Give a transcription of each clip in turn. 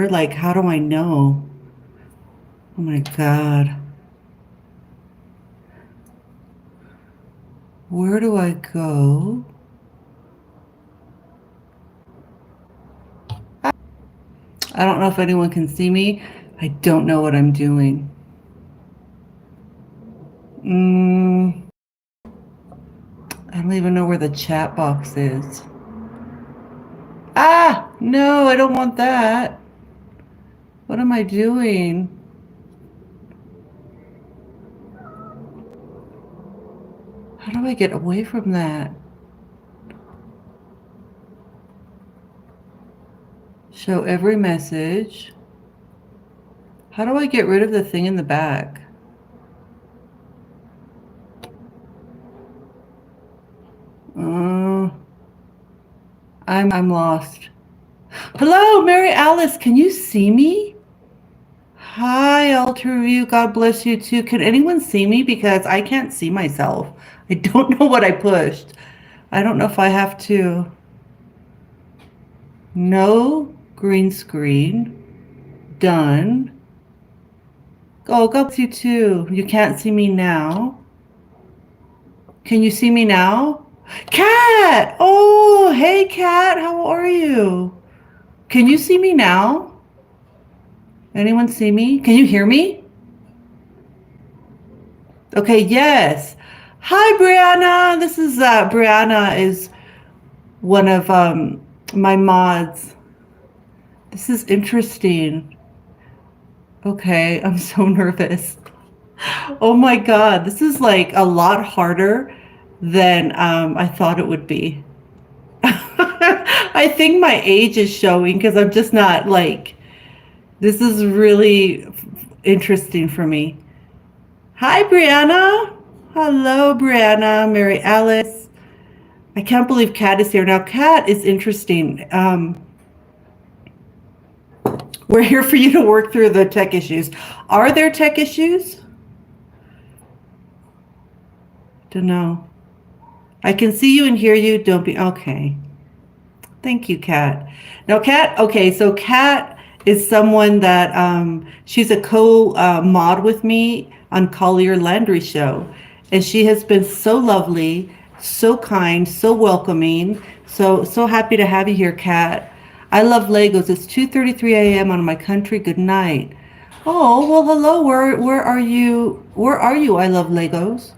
Like, how do I know? Oh my God. Where do I go? I don't know if anyone can see me. I don't know what I'm doing. Mm, I don't even know where the chat box is. Ah, no, I don't want that. What am I doing? How do I get away from that? Show every message. How do I get rid of the thing in the back? Uh, I'm lost. Hello, Mary Alice. Can you see me? Hi, Alter View. God bless you too. Can anyone see me? Because I can't see myself. I don't know what I pushed. I don't know if I have to. No green screen. Done. Oh, God bless you too. You can't see me now. Can you see me now? Cat! Oh, hey, Cat. How are you? Can you see me now? Anyone see me? Can you hear me? Okay, yes. Hi, Brianna. This is Brianna is one of my mods. This is interesting. Okay, I'm so nervous. Oh my God, this is like a lot harder than I thought it would be. I think my age is showing because I'm just not like, this is really interesting for me. Hi, Brianna. Hello, Brianna, Mary Alice. I can't believe Kat is here. Now, Kat is interesting. We're here for you to work through the tech issues. Are there tech issues? Don't know. I can see you and hear you. Don't be okay. Thank you, Kat. Now, Kat. Okay, so Kat is someone that she's a co-mod with me on Collier Landry Show, and she has been so lovely, so kind, so welcoming. So happy to have you here, Kat. I love Legos. It's 2:33 a.m. on my country. Good night. Oh, well, hello. Where are you? Where are you? I love Legos.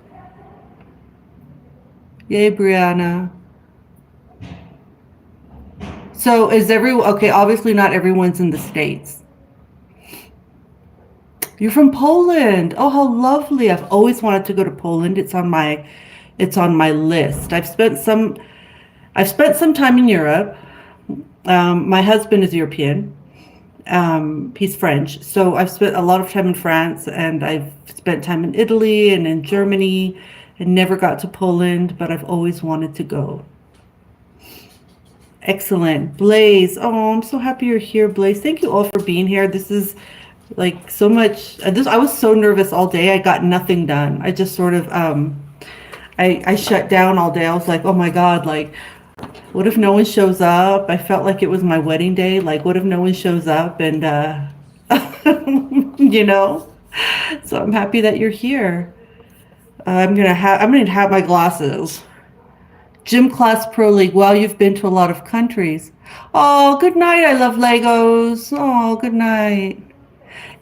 Yay, Brianna. So is everyone okay? Obviously, not everyone's in the States. You're from Poland. Oh, how lovely. I've always wanted to go to Poland. It's on my list. I've spent some time in Europe. My husband is European. He's French. So I've spent a lot of time in France, and I've spent time in Italy and in Germany, and never got to Poland, but I've always wanted to go. Excellent. Blaze. Oh, I'm so happy you're here, Blaze. Thank you all for being here. This is like so much. I was so nervous all day. I got nothing done. I just sort of I shut down all day. I was like, "Oh my God, like what if no one shows up?" I felt like it was my wedding day. Like what if no one shows up and you know? So I'm happy that you're here. I'm gonna have my glasses. Gym Class Pro League. Well, you've been to a lot of countries. Oh, good night. I love Legos. Oh, good night.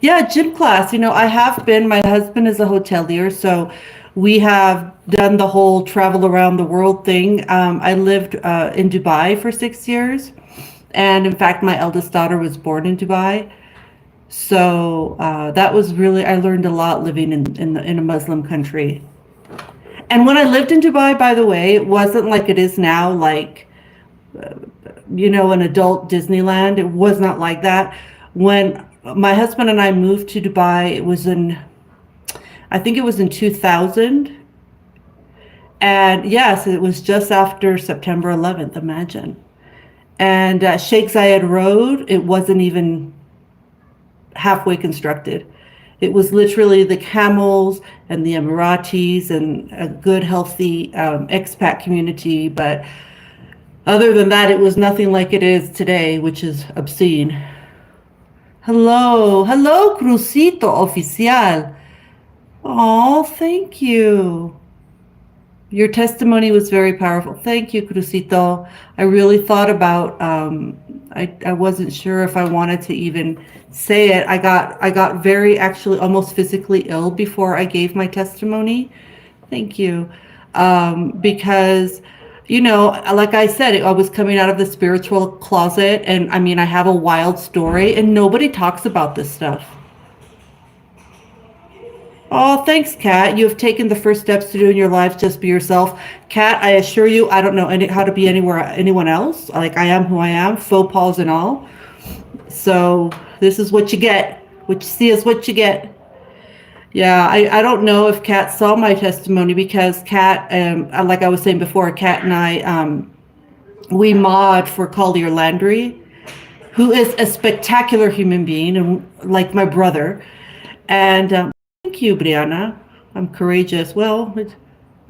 Yeah, gym class. I have been, my husband is a hotelier, so we have done the whole travel around the world thing. I lived in Dubai for 6 years. And in fact, my eldest daughter was born in Dubai. So that was really, I learned a lot living in a Muslim country. And when I lived in Dubai, by the way, it wasn't like it is now, like an adult Disneyland. It was not like that. When my husband and I moved to Dubai, I think it was in 2000. And yes, it was just after September 11th, imagine. And Sheikh Zayed Road, it wasn't even halfway constructed. It was literally the camels and the Emiratis and a good, healthy expat community. But other than that, it was nothing like it is today, which is obscene. Hello. Hello, Crucito Oficial. Oh, thank you. Your testimony was very powerful. Thank you, Crucito. I really thought about I wasn't sure if I wanted to even say it. I got very actually almost physically ill before I gave my testimony. Thank you. Because like I said, I was coming out of the spiritual closet, and I mean, I have a wild story, and nobody talks about this stuff. Oh, thanks, Kat. You have taken the first steps to do in your life. Just be yourself. Kat, I assure you, I don't know how to be anyone else. Like, I am who I am, faux pas and all. So this is what you get. What you see is what you get. Yeah, I don't know if Kat saw my testimony, because Kat, like I was saying before, Kat and I, we mod for Collier Landry, who is a spectacular human being and like my brother. And thank you, Brianna. I'm courageous. Well,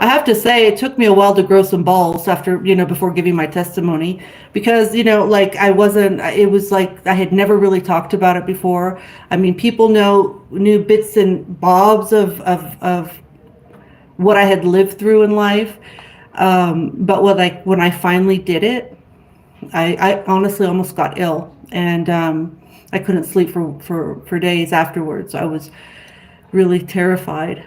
I have to say, it took me a while to grow some balls after, before giving my testimony, because, like it was like I had never really talked about it before. I mean, people knew bits and bobs of what I had lived through in life. But when I finally did it, I honestly almost got ill, and I couldn't sleep for days afterwards. I was really terrified.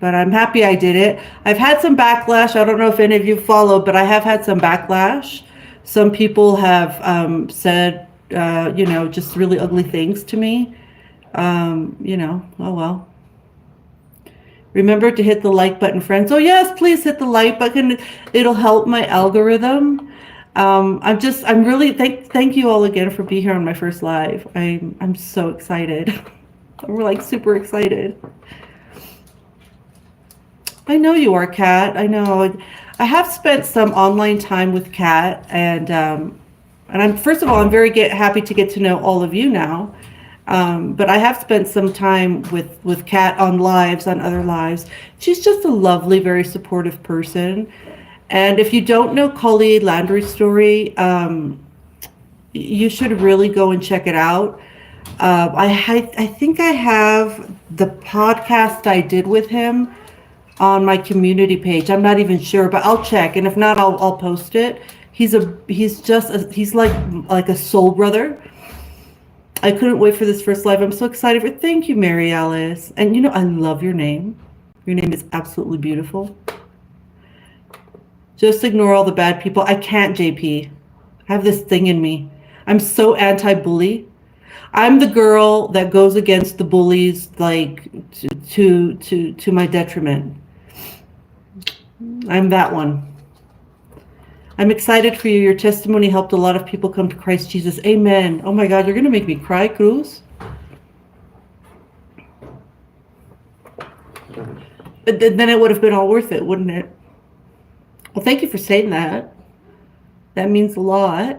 But I'm happy I did it. I've had some backlash. I don't know if any of you followed, but I have had some backlash. Some people have said, just really ugly things to me. Oh well. Remember to hit the like button, friends. Oh yes, please hit the like button. It'll help my algorithm. I'm really thank you all again for being here on my first live. I'm so excited. I'm like super excited. I know you are, Kat. I know. I have spent some online time with Kat, and I'm first of all, I'm very happy to get to know all of you now. But I have spent some time with Kat on lives, on other lives. She's just a lovely, very supportive person. And if you don't know Collier Landry's story, you should really go and check it out. I think I have the podcast I did with him on my community page. I'm not even sure, but I'll check, and if not, I'll post it. He's like a soul brother. I couldn't wait for this first live. I'm so excited for. Thank you, Mary Alice. And I love your name. Your name is absolutely beautiful. Just ignore all the bad people. I can't, JP. I have this thing in me. I'm so anti-bully. I'm the girl that goes against the bullies, like to my detriment. I'm that one. I'm excited for you. Your testimony helped a lot of people come to Christ Jesus. Amen. Oh my God, you're going to make me cry, Cruz. But then it would have been all worth it, wouldn't it? Well, thank you for saying that. That means a lot.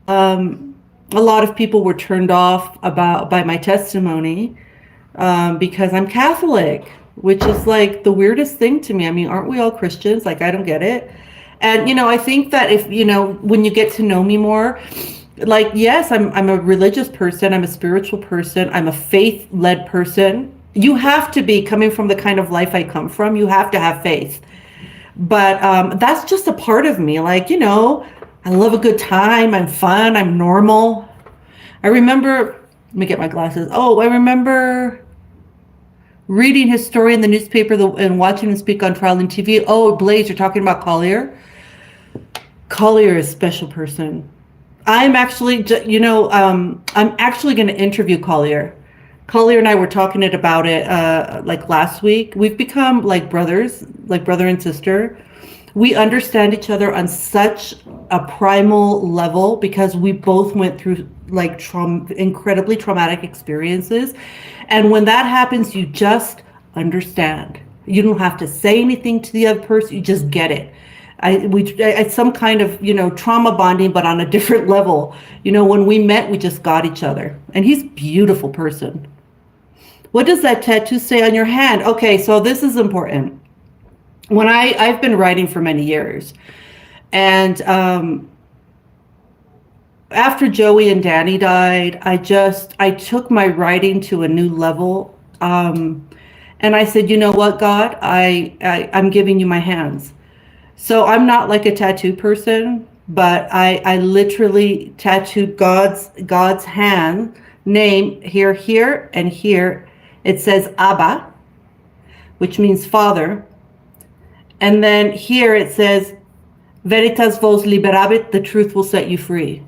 A lot of people were turned off by my testimony because I'm Catholic, which is like the weirdest thing to me. I mean, aren't we all Christians? Like, I don't get it. And, I think that if, when you get to know me more, like, yes, I'm a religious person. I'm a spiritual person. I'm a faith-led person. You have to be, coming from the kind of life I come from, you have to have faith. But that's just a part of me. Like, I love a good time. I'm fun. I'm normal. I remember, let me get my glasses. Oh, I remember reading his story in the newspaper and watching him speak on trial and TV. Oh, Blaze, you're talking about Collier? Collier is a special person. I'm actually, I'm actually going to interview Collier. Collier and I were talking about it like last week. We've become like brothers, like brother and sister. We understand each other on such a primal level because we both went through like incredibly traumatic experiences. And when that happens, you just understand. You don't have to say anything to the other person. You just get it. It's some kind of, trauma bonding, but on a different level. When we met, we just got each other. And he's a beautiful person. What does that tattoo say on your hand? Okay, so this is important. When I've been writing for many years, and after Joey and Danny died, I took my writing to a new level. And I said, you know what, God, I'm giving you my hands. So I'm not like a tattoo person, but I literally tattooed God's hand name here, and here. It says Abba, which means Father. And then here it says, Veritas vos liberabit, the truth will set you free.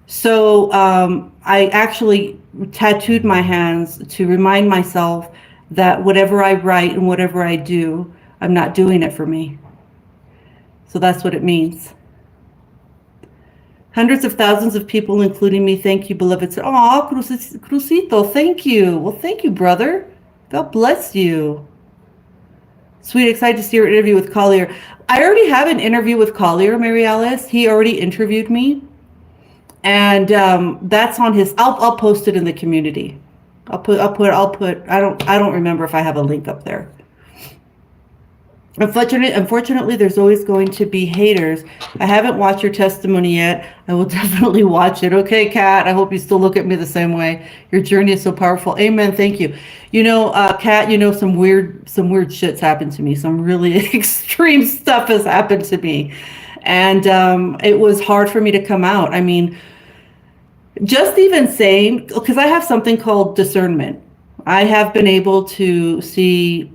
So I actually tattooed my hands to remind myself that whatever I write and whatever I do, I'm not doing it for me. So that's what it means. Hundreds of thousands of people, including me, thank you, beloved. Oh, Crucito, thank you. Well, thank you, brother. God bless you. Sweet, excited to see your interview with Collier. I already have an interview with Collier, Mary Alice. He already interviewed me. And that's on his, I'll post it in the community. I don't remember if I have a link up there. Unfortunately, there's always going to be haters. I haven't watched your testimony yet. I will definitely watch it. Okay, Kat, I hope you still look at me the same way. Your journey is so powerful. Amen. Thank you. You know, Kat, you know, some weird shit's happened to me. Some really extreme stuff has happened to me. And it was hard for me to come out. I mean, just even saying, because I have something called discernment. I have been able to see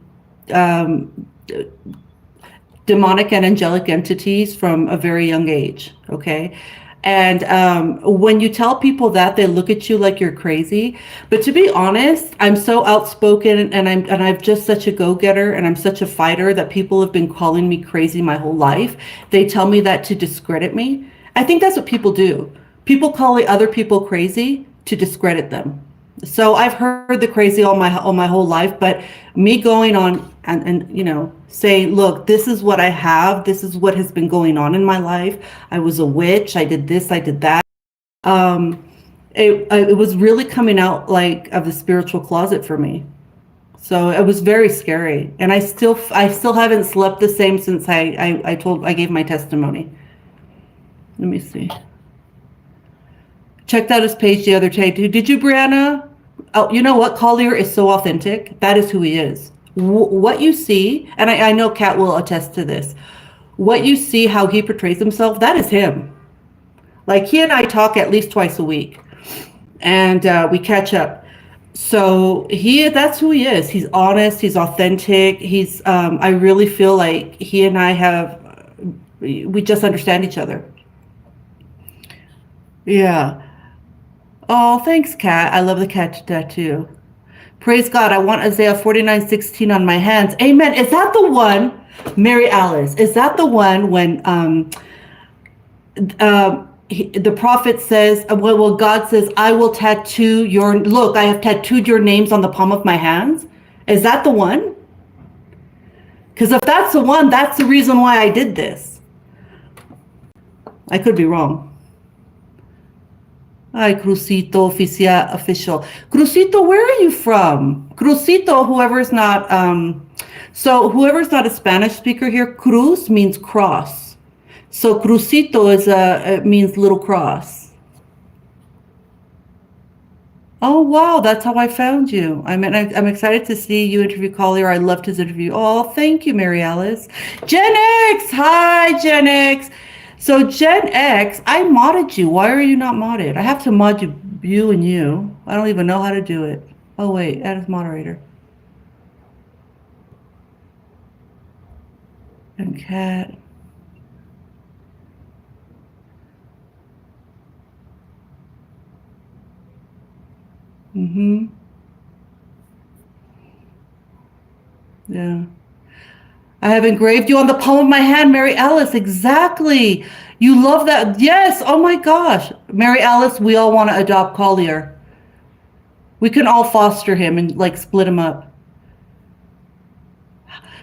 demonic and angelic entities from a very young age. Okay. And when you tell people that, they look at you like you're crazy. But to be honest, I'm so outspoken, and I'm just such a go-getter, and I'm such a fighter that people have been calling me crazy my whole life. They tell me that to discredit me. I think that's what people do. People call other people crazy to discredit them. So I've heard the crazy all my whole life, but me going on and you know, saying, look, this is what I have. This is what has been going on in my life. I was a witch. I did this. I did that. It was really coming out like of the spiritual closet for me. So it was very scary. And I still haven't slept the same since I gave my testimony. Let me see. Checked out his page the other day. Did you, Brianna? Oh, you know what? Collier is so authentic. That is who he is. What you see, and I know Kat will attest to this, what you see, how he portrays himself, that is him. Like, he and I talk at least twice a week, and we catch up. So that's who he is. He's honest. He's authentic. I really feel like he and I we just understand each other. Yeah. Oh, thanks, Kat. I love the cat tattoo. Praise God. I want Isaiah 49:16 on my hands. Amen. Is that the one, Mary Alice? Is that the one when the prophet says, well, God says, I will tattoo I have tattooed your names on the palm of my hands? Is that the one? Because if that's the one, that's the reason why I did this. I could be wrong. Hi, Crucito official. Crucito, where are you from? Crucito, whoever's not a Spanish speaker here, cruz means cross. So Crucito means little cross. Oh, wow, that's how I found you. I'm excited to see you interview Collier. I loved his interview. Oh, thank you, Mary Alice. Gen X, hi, Gen X. So Gen X, I modded you. Why are you not modded? I have to mod you and you. I don't even know how to do it. Oh wait, add as moderator. And Cat. Yeah. I have engraved you on the palm of my hand, Mary Alice. Exactly. You love that. Yes. Oh my gosh. Mary Alice, we all want to adopt Collier. We can all foster him and like split him up.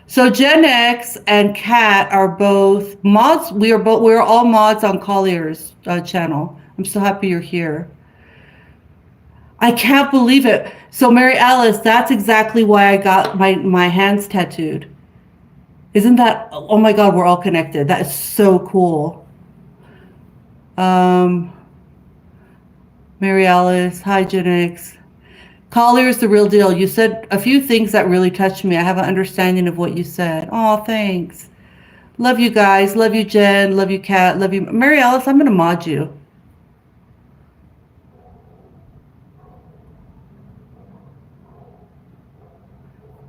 So Gen X and Kat are both mods. We're all mods on Collier's channel. I'm so happy you're here. I can't believe it. So Mary Alice, that's exactly why I got my hands tattooed. Isn't that, oh my God, we're all connected. That is so cool. Mary Alice, hygienics. Collier's the real deal. You said a few things that really touched me. I have an understanding of what you said. Oh, thanks. Love you guys. Love you, Jen. Love you, Kat. Love you. Mary Alice, I'm going to mod you.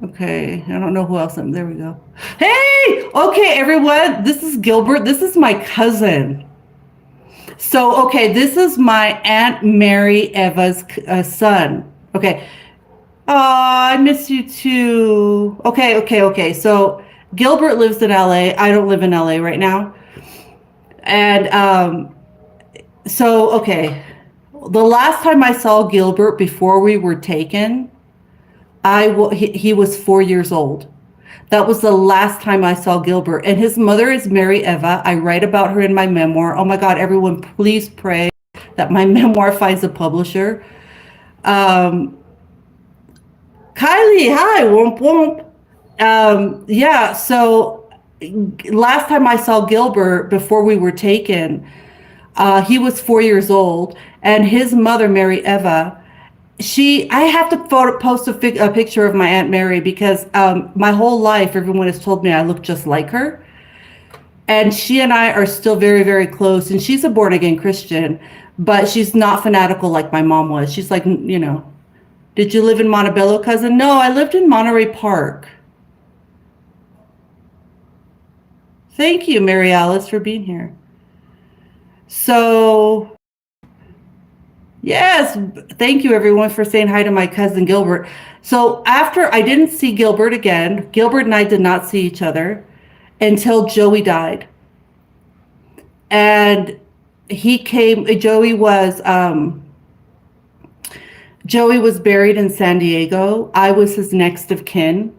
Okay, I don't know who else. There we go. Hey! Okay, everyone. This is Gilbert. This is my cousin. So, okay, this is my Aunt Mary Eva's son. Okay. I miss you too. Okay. So, Gilbert lives in LA. I don't live in LA right now. And so, okay. The last time I saw Gilbert before we were taken, he was 4 years old. That was the last time I saw Gilbert. And his mother is Mary Eva. I write about her in my memoir. Oh my God, everyone, please pray that my memoir finds a publisher. Um, Kylie, hi, womp womp. Yeah, so last time I saw Gilbert before we were taken, he was 4 years old, and his mother, Mary Eva, I have to post a picture of my Aunt Mary because my whole life, everyone has told me I look just like her. And she and I are still very, very close. And she's a born again Christian, but she's not fanatical like my mom was. She's like, did you live in Montebello, cousin? No, I lived in Monterey Park. Thank you, Mary Alice, for being here. So, yes, thank you everyone for saying hi to my cousin Gilbert. So after I didn't see Gilbert again, Gilbert and I did not see each other until Joey died. And Joey was buried in San Diego. I was his next of kin.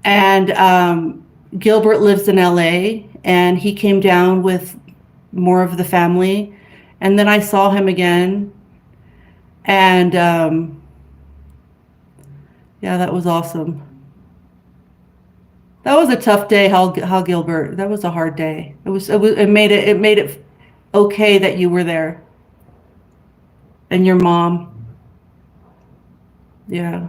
And Gilbert lives in LA, and he came down with more of the family. And then I saw him again. And yeah, that was awesome. That was a tough day, Hal Gilbert. That was a hard day. It made it okay that you were there. And your mom. Yeah.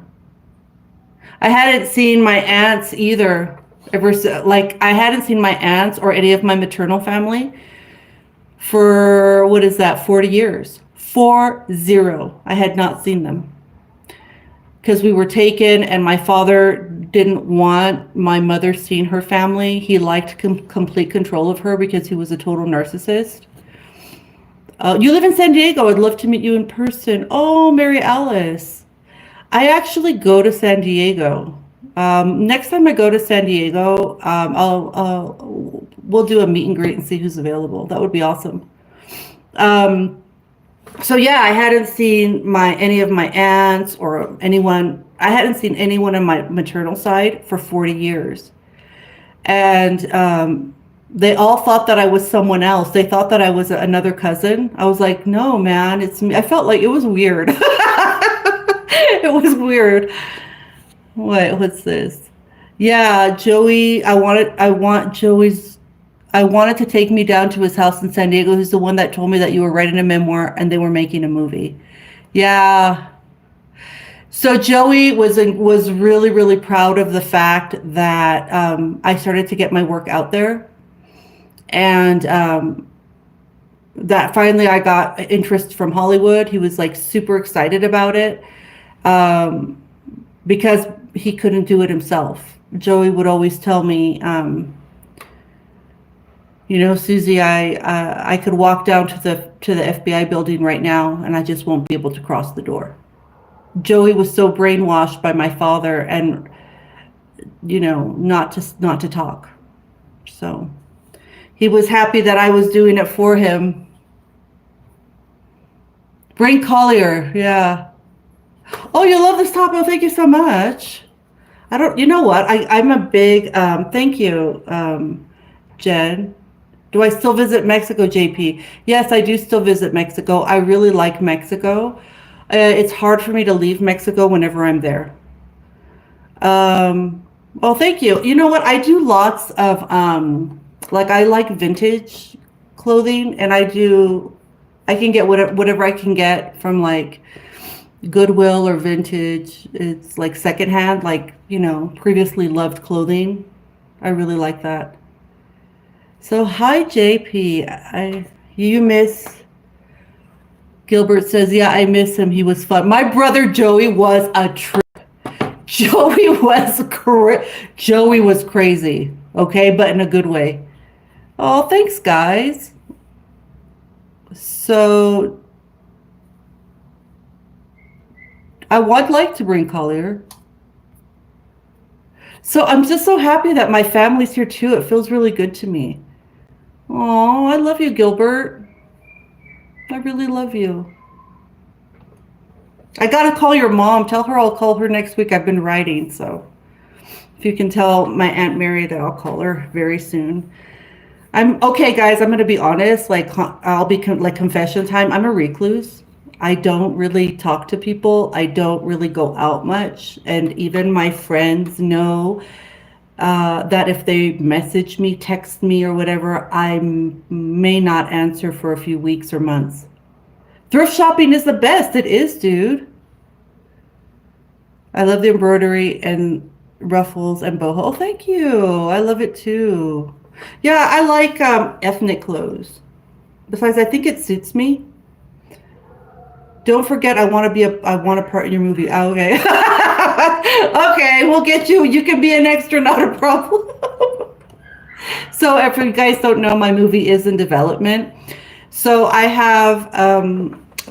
I hadn't seen my aunts either. I hadn't seen my aunts or any of my maternal family for, what is that, 40 years. 40. I had not seen them. Because we were taken, and my father didn't want my mother seeing her family. He liked complete control of her because he was a total narcissist. You live in San Diego. I'd love to meet you in person. Oh, Mary Alice. I actually go to San Diego. Next time I go to San Diego, we'll do a meet and greet and see who's available. That would be awesome. So yeah, I hadn't seen any of my aunts or anyone. I hadn't seen anyone on my maternal side for 40 years. And they all thought that I was someone else. They thought that I was another cousin. I was like, no, man, it's me. I felt like it was weird. It was weird. What's this? Yeah, Joey, I wanted to take me down to his house in San Diego. He's the one that told me that you were writing a memoir and they were making a movie. Yeah. So Joey was really, really proud of the fact that I started to get my work out there, and that finally I got interest from Hollywood. He was like super excited about it because he couldn't do it himself. Joey would always tell me, Susie, I could walk down to the FBI building right now, and I just won't be able to cross the door. Joey was so brainwashed by my father, and not to talk. So he was happy that I was doing it for him. Brain Collier, yeah. Oh, you love this top. Oh, thank you so much. You know what? I'm a big, thank you, Jen. Do I still visit Mexico, JP? Yes, I do still visit Mexico. I really like Mexico. It's hard for me to leave Mexico whenever I'm there. Oh, thank you. You know what? I do lots of, I like vintage clothing, and I I can get whatever I can get from like Goodwill or vintage. It's like secondhand, like, previously loved clothing. I really like that. So hi JP. You miss Gilbert says, yeah, I miss him. He was fun. My brother Joey was a trip. Joey was crazy. Okay, but in a good way. Oh, thanks guys. So I would like to bring Collier. So I'm just so happy that my family's here too. It feels really good to me. Oh, I love you, Gilbert. I really love you. I gotta call your mom. Tell her I'll call her next week. I've been writing, so if you can tell my Aunt Mary that I'll call her very soon. I'm okay, guys. I'm gonna be honest. Like I'll be like confession time. I'm a recluse. I don't really talk to people. I don't really go out much, and even my friends know that if they message me, text me, or whatever, I may not answer for a few weeks or months. Thrift shopping is the best. It is, dude. I love the embroidery and ruffles and boho. Oh, thank you. I love it too. Yeah, I like ethnic clothes. Besides, I think it suits me. Don't forget, I want a part in your movie. Oh, okay. Okay, we'll get you. You can be an extra, not a problem. So if you guys don't know, my movie is in development. So I have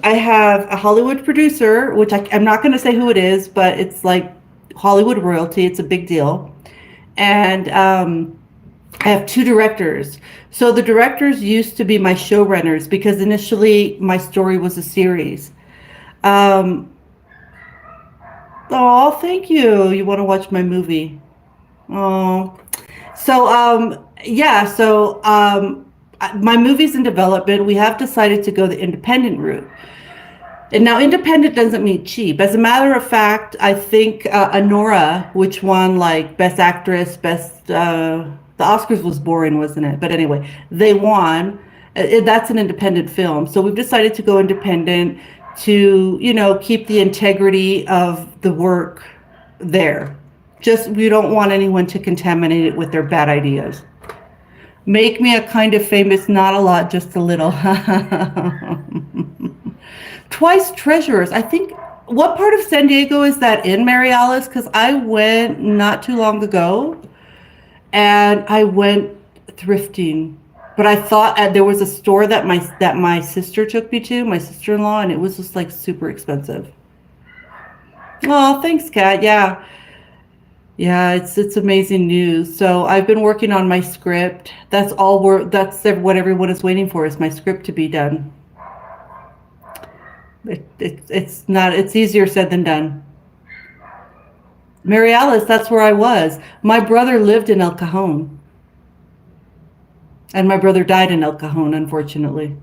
a Hollywood producer, which I'm not going to say who it is, but it's like Hollywood royalty. It's a big deal. And I have two directors. So the directors used to be my showrunners because initially my story was a series. Oh, thank you. You want to watch my movie? Oh, so yeah. So my movie's in development. We have decided to go the independent route. And now independent doesn't mean cheap. As a matter of fact, I think Anora, which won like Best Actress, the Oscars was boring, wasn't it? But anyway, they won. That's an independent film. So we've decided to go independent to, keep the integrity of the work there. Just, we don't want anyone to contaminate it with their bad ideas. Make me a kind of famous, not a lot, just a little. Twice Treasures. I think, what part of San Diego is that in, Mary Alice? Because I went not too long ago and I went thrifting. But I thought there was a store that my sister took me to, my sister-in-law, and it was just like super expensive. Oh, thanks, Kat. Yeah. Yeah, it's amazing news. So I've been working on my script. That's what everyone is waiting for, is my script to be done. It's easier said than done. Mary Alice, that's where I was. My brother lived in El Cajon. And my brother died in El Cajon, unfortunately.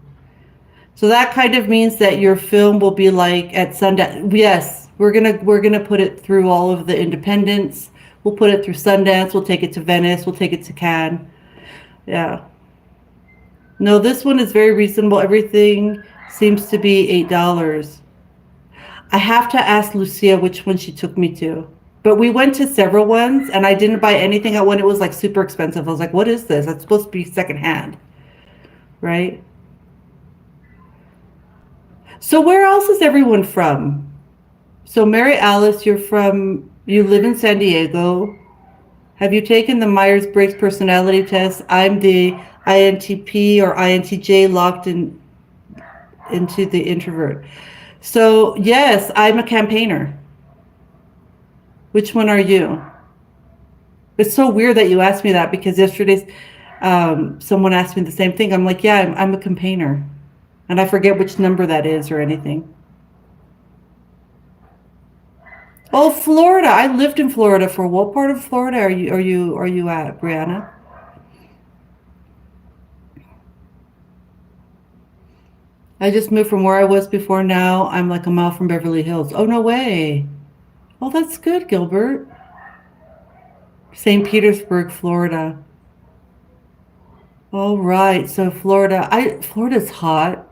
So that kind of means that your film will be like at Sundance. Yes, we're gonna put it through all of the independents. We'll put it through Sundance. We'll take it to Venice. We'll take it to Cannes. Yeah. No, this one is very reasonable. Everything seems to be $8. I have to ask Lucia which one she took me to. But we went to several ones, and I didn't buy anything at one. It was like super expensive. I was like, what is this? That's supposed to be secondhand, right? So where else is everyone from? So Mary Alice, you live in San Diego. Have you taken the Myers-Briggs personality test? I'm the INTP or INTJ locked into the introvert. So yes, I'm a campaigner. Which one are you? It's so weird that you asked me that, because yesterday someone asked me the same thing. I'm like, yeah, I'm a campaigner. And I forget which number that is or anything. Oh, Florida. I lived in Florida. For what part of Florida are you at, Brianna? I just moved from where I was before. Now I'm like a mile from Beverly Hills. Oh, no way. Oh, that's good, Gilbert. St. Petersburg, Florida. All right. So Florida's hot.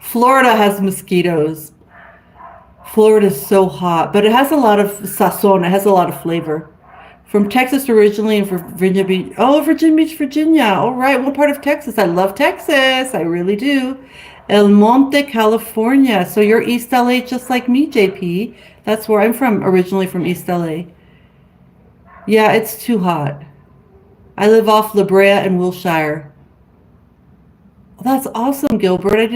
Florida has mosquitoes. Florida is so hot, but it has a lot of sazon. It has a lot of flavor. From Texas originally and from Virginia Beach. Oh, Virginia Beach, Virginia. All right. What part of Texas? I love Texas. I really do. El Monte, California. So you're East LA just like me, JP. That's where I'm from, originally from East LA. Yeah, it's too hot. I live off La Brea and Wilshire. Well, that's awesome, Gilbert.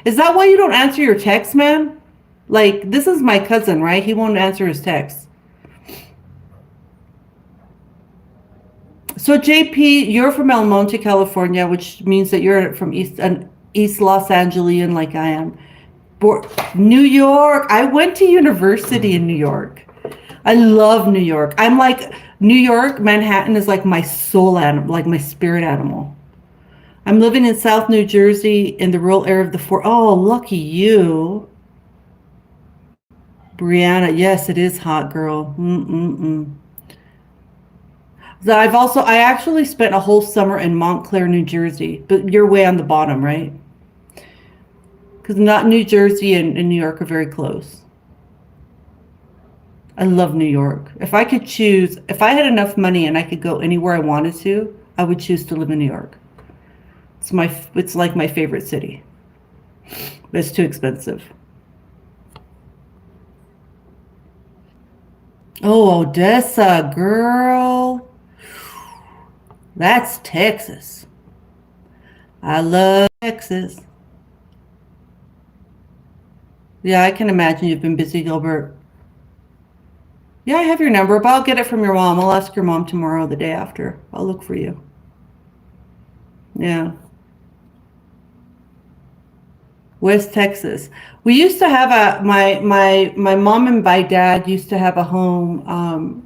Is that why you don't answer your text, man? Like, this is my cousin, right? He won't answer his text. So JP, you're from El Monte, California, which means that you're from East Los Angelian like I am. New York. I went to university in New York. I love New York. I'm like New York, Manhattan is like my soul animal, like my spirit animal. I'm living in South New Jersey in the rural area of the Fort. Oh, lucky you. Brianna, yes, it is hot, girl. Mm-mm-mm. I actually spent a whole summer in Montclair, New Jersey, but you're way on the bottom, right? Because not New Jersey and New York are very close. I love New York. If I could choose, if I had enough money and I could go anywhere I wanted to, I would choose to live in New York. It's like my favorite city, but it's too expensive. Oh, Odessa, girl. That's Texas. I love Texas. Yeah, I can imagine you've been busy, Gilbert. Yeah, I have your number, but I'll get it from your mom. I'll ask your mom tomorrow, or the day after. I'll look for you. Yeah. West Texas. We used to have my mom and my dad used to have a home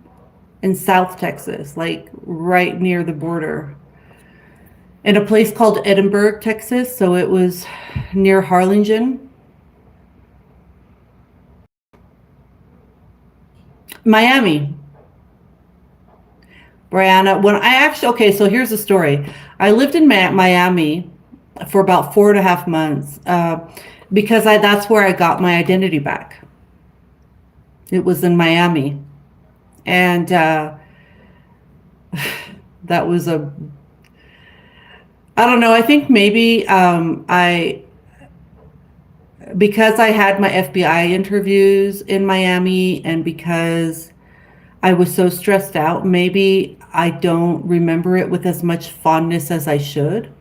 in South Texas, like right near the border, in a place called Edinburgh, Texas. So it was near Harlingen. Miami. Brianna, when I actually, okay, so here's the story. I lived in Miami for about 4.5 months because that's where I got my identity back. It was in Miami. And that was I don't know, I think maybe because I had my FBI interviews in Miami and because I was so stressed out, maybe I don't remember it with as much fondness as I should.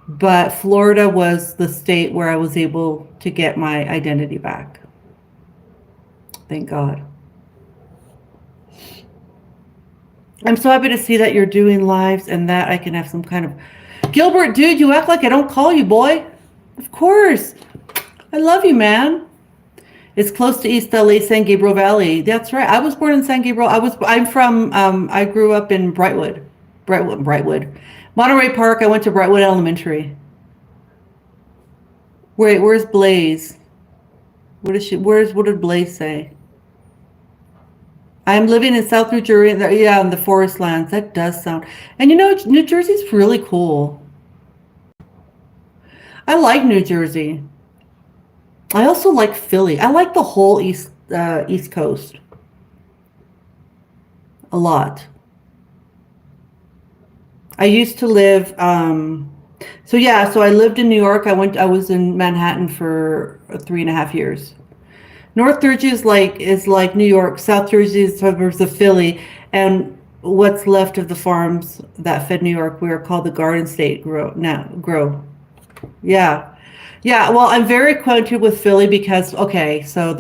But Florida was the state where I was able to get my identity back. Thank God. I'm so happy to see that you're doing lives and that I can have some kind of Gilbert, dude, you act like I don't call you, boy. Of course. I love you, man. It's close to East LA, San Gabriel Valley. That's right. I was born in San Gabriel. I grew up in Brightwood. Monterey Park. I went to Brightwood Elementary. Wait, where's Blaze? What did Blaze say? I'm living in South New Jersey. Yeah, in the forest lands. That does sound. And New Jersey's really cool. I like New Jersey. I also like Philly. I like the whole East Coast a lot. I used to live. So I lived in New York. I was in Manhattan for 3.5 years. North Jersey is like New York. South Jersey is suburbs of Philly, and what's left of the farms that fed New York, we are called the Garden State grow. Yeah. Yeah, well, I'm very acquainted with Philly because, okay, so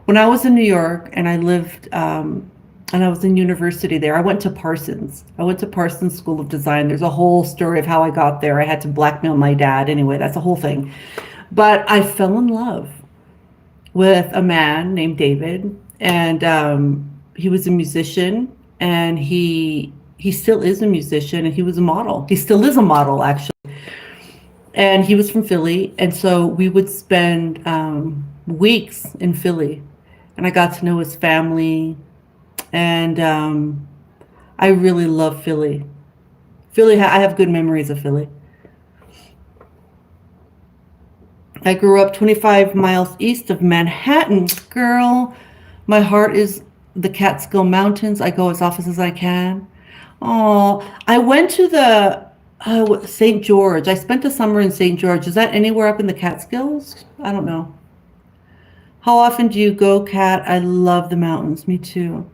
when I was in New York and I lived, and I was in university there, I went to Parsons. I went to Parsons School of Design. There's a whole story of how I got there. I had to blackmail my dad. Anyway, that's a whole thing. But I fell in love with a man named David, and he was a musician, and he still is a musician, and he was a model. He still is a model, actually. And he was from Philly, and so we would spend weeks in Philly, and I got to know his family, and I really love Philly. I have good memories of Philly. I grew up 25 miles east of Manhattan. Girl, my heart is the Catskill Mountains. I go as often as I can. Oh, I went to the St. George. I spent the summer in St. George. Is that anywhere up in the Catskills? I don't know. How often do you go, Kat? I love the mountains. Me too.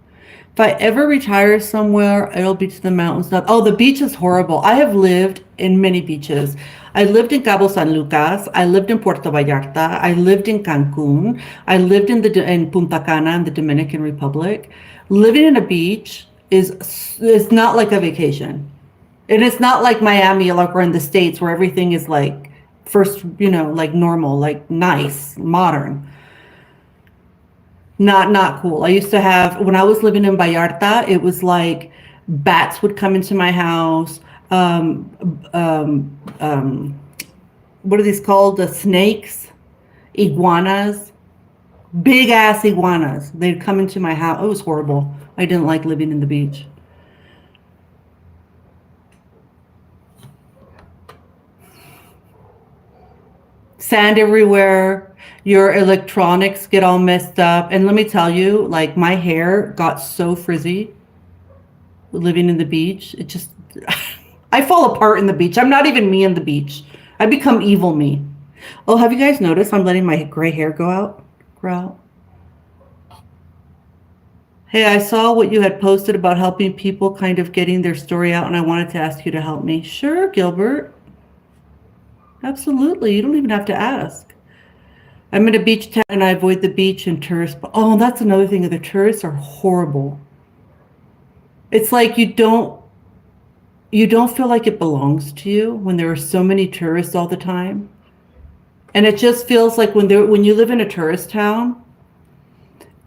If I ever retire somewhere, it'll be to the mountains. Not, oh, the beach is horrible. I have lived in many beaches. I lived in Cabo San Lucas. I lived in Puerto Vallarta. I lived in Cancun. I lived in Punta Cana in the Dominican Republic. Living in a beach is not like a vacation. And it's not like Miami, like we're in the States where everything is like first, like normal, like nice, modern. Not cool. I used to have, when I was living in Vallarta, it was like bats would come into my house. What are these called? The snakes, iguanas, big ass iguanas. They'd come into my house. It was horrible. I didn't like living in the beach. Sand everywhere. Your electronics get all messed up. And let me tell you, like my hair got so frizzy living in the beach. It just, I fall apart in the beach. I'm not even me in the beach. I become evil me. Oh, have you guys noticed I'm letting my gray hair grow out? Hey, I saw what you had posted about helping people kind of getting their story out, and I wanted to ask you to help me. Sure, Gilbert. Absolutely. You don't even have to ask. I'm in a beach town and I avoid the beach and tourists. Oh, that's another thing. The tourists are horrible. It's like you don't feel like it belongs to you when there are so many tourists all the time. And it just feels like when you live in a tourist town,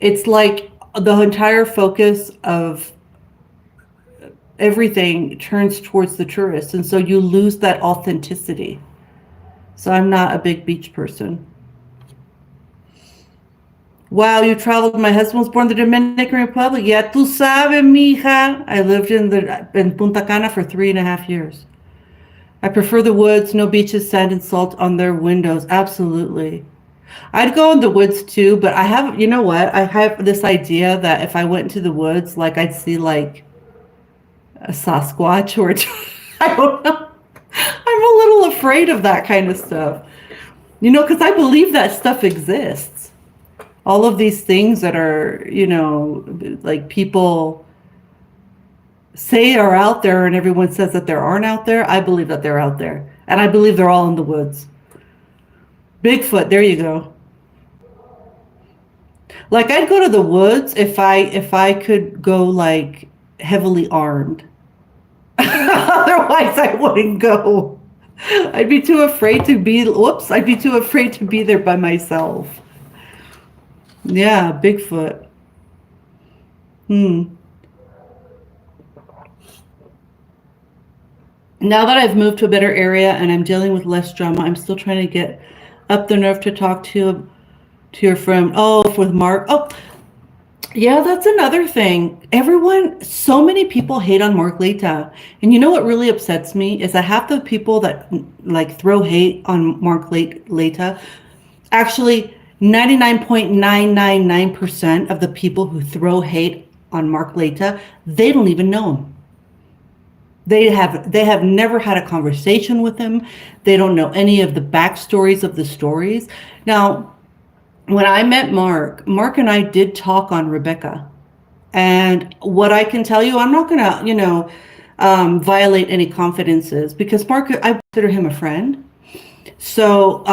it's like the entire focus of everything turns towards the tourists. And so you lose that authenticity. So I'm not a big beach person. Wow, you traveled. My husband was born in the Dominican Republic. Ya tú sabes, mija. I lived in Punta Cana for 3.5 years. I prefer the woods, no beaches, sand and salt on their windows. Absolutely. I'd go in the woods too, but I have, you know what? I have this idea that if I went into the woods, like I'd see like a Sasquatch or I don't know. I'm a little afraid of that kind of stuff. Because I believe that stuff exists. All of these things that are, like people say are out there and everyone says that there aren't out there. I believe that they're out there. And I believe they're all in the woods. Bigfoot, there you go. Like I'd go to the woods if I could go like heavily armed. Otherwise I wouldn't go. I'd be too afraid to be there by myself. Yeah, Bigfoot. Now that I've moved to a better area and I'm dealing with less drama, I'm still trying to get up the nerve to talk to your friend. Oh, with Mark. Oh, yeah, that's another thing. So many people hate on Mark Leta. And you know what really upsets me is that half the people that like throw hate on Mark Leta, actually 99.999% of the people who throw hate on Mark Leta, they don't even know him. They have never had a conversation with him. They don't know any of the backstories of the stories. Now, when I met Mark and I did talk on Rebecca. And what I can tell you, I'm not going to, violate any confidences because Mark, I consider him a friend. So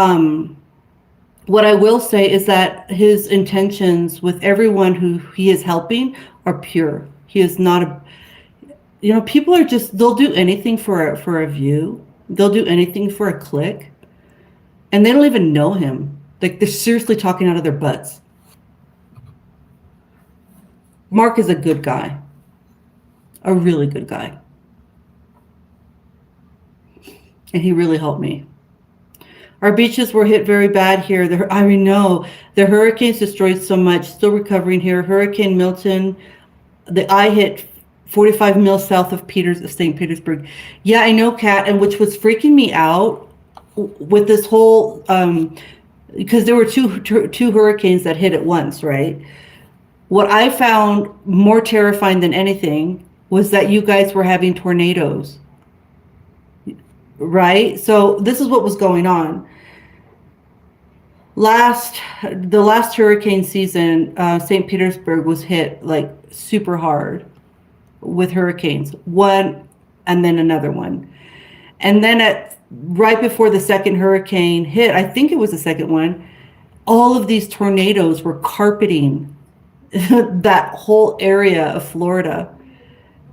what I will say is that his intentions with everyone who he is helping are pure. He is not people are they'll do anything for a view. They'll do anything for a click. And they don't even know him. Like they're seriously talking out of their butts. Mark is a good guy. A really good guy. And he really helped me. Our beaches were hit very bad here. The hurricanes destroyed so much. Still recovering here. Hurricane Milton, I hit 45 miles south of St. Petersburg. Yeah, I know, Kat, and which was freaking me out with this whole because there were two hurricanes that hit at once, right? What I found more terrifying than anything was that you guys were having tornadoes, right? So this is what was going on. The last hurricane season, St. Petersburg was hit like super hard with hurricanes, one and then another one. And then right before the second hurricane hit, I think it was the second one, all of these tornadoes were carpeting that whole area of Florida.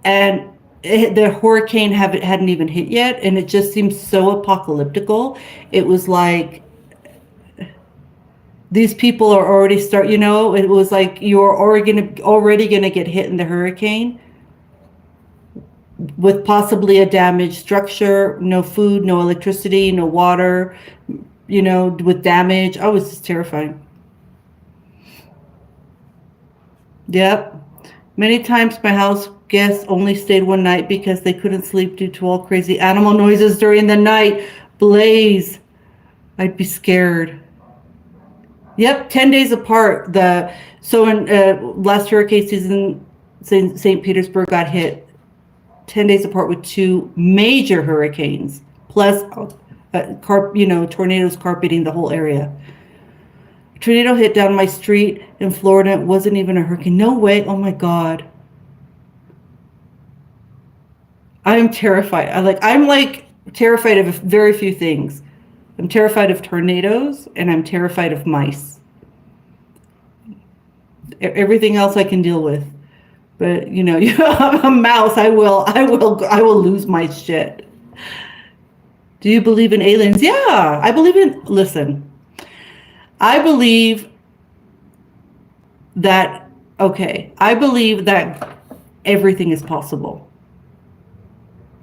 And the hurricane hadn't even hit yet, and it just seemed so apocalyptical. It was like these people are already it was like you're already gonna get hit in the hurricane with possibly a damaged structure, no food, no electricity, no water, with damage. I was just terrified. Yep. Many times my house guests only stayed one night because they couldn't sleep due to all crazy animal noises during the night. Blaze. I'd be scared. Yep, 10 days apart. So in last hurricane season, St. Petersburg got hit 10 days apart with two major hurricanes, plus tornadoes carpeting the whole area. A tornado hit down my street in Florida. It wasn't even a hurricane. No way. Oh my God. I am terrified. I'm terrified of very few things. I'm terrified of tornadoes, and I'm terrified of mice. Everything else I can deal with, but a mouse, I will lose my shit. Do you believe in aliens? Yeah, I believe in. Listen, I believe that. Okay, I believe that everything is possible.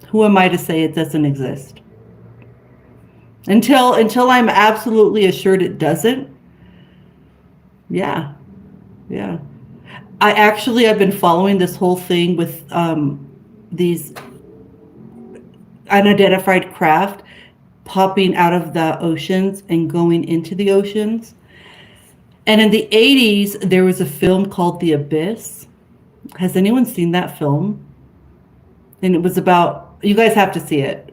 Who am I to say it doesn't exist? Until I'm absolutely assured it doesn't. Yeah. I've been following this whole thing with these unidentified craft popping out of the oceans and going into the oceans. And in the 80s, there was a film called The Abyss. Has anyone seen that film? And it was about, you guys have to see it.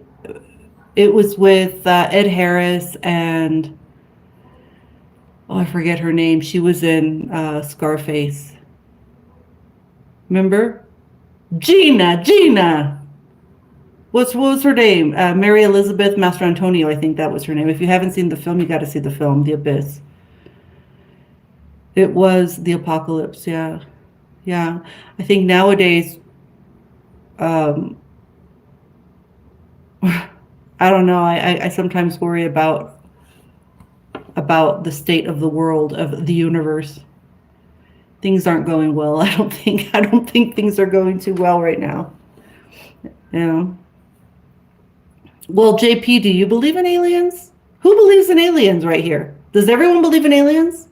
It was with Ed Harris and, I forget her name. She was in Scarface. Remember? Gina. What was her name? Mary Elizabeth Mastrantonio, I think that was her name. If you haven't seen the film, you got to see the film, The Abyss. It was the apocalypse, yeah. I think nowadays, I don't know. I sometimes worry about the state of the world, of the universe. Things aren't going well. I don't think things are going too well right now. Well, JP, do you believe in aliens? Who believes in aliens right here? Does everyone believe in aliens?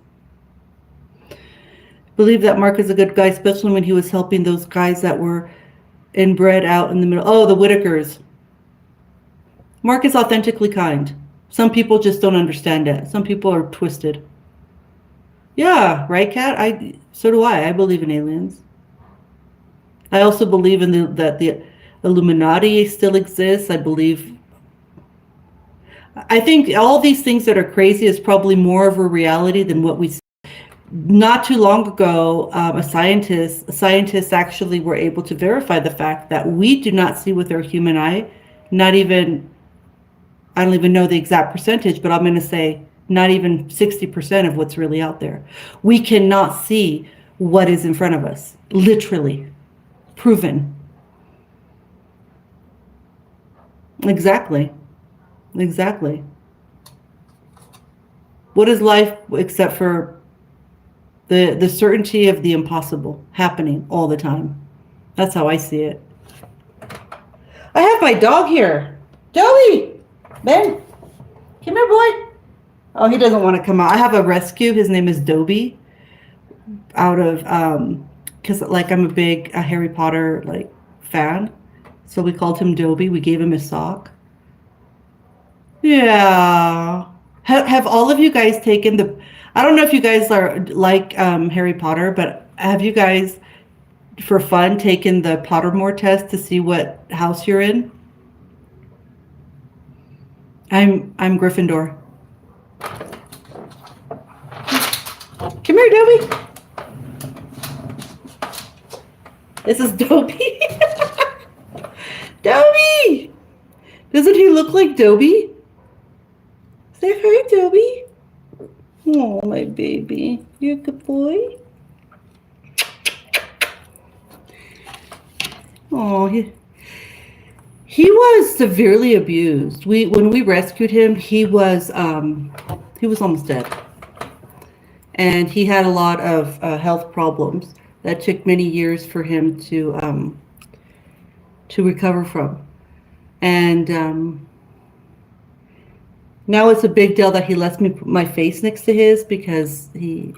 Believe that Mark is a good guy, especially when he was helping those guys that were inbred out in the middle. Oh, the Whitakers. Mark is authentically kind. Some people just don't understand it. Some people are twisted. Yeah, right, Kat? So do I. I believe in aliens. I also believe in that the Illuminati still exists. I think all these things that are crazy is probably more of a reality than what we see. Not too long ago, scientists actually were able to verify the fact that we do not see with our human eye, I don't even know the exact percentage, but I'm going to say not even 60% of what's really out there. We cannot see what is in front of us, literally. Proven. Exactly. What is life except for the certainty of the impossible happening all the time? That's how I see it. I have my dog here. Joey! Ben, come here, boy. Oh, he doesn't want to come out. I have a rescue. His name is Dobie. Out of because I'm a big Harry Potter fan, so we called him Dobie. We gave him his sock. Yeah. Have all of you guys taken the? I don't know if you guys are like Harry Potter, but have you guys, for fun, taken the Pottermore test to see what house you're in? I'm Gryffindor. Come here, Dobby. This is Dobby. Dobby! Doesn't he look like Dobby? Say hi, Dobby. Oh, my baby. You're a good boy. Oh, he was severely abused. When we rescued him, he was almost dead, and he had a lot of health problems that took many years for him to recover from. And now it's a big deal that he lets me put my face next to his because he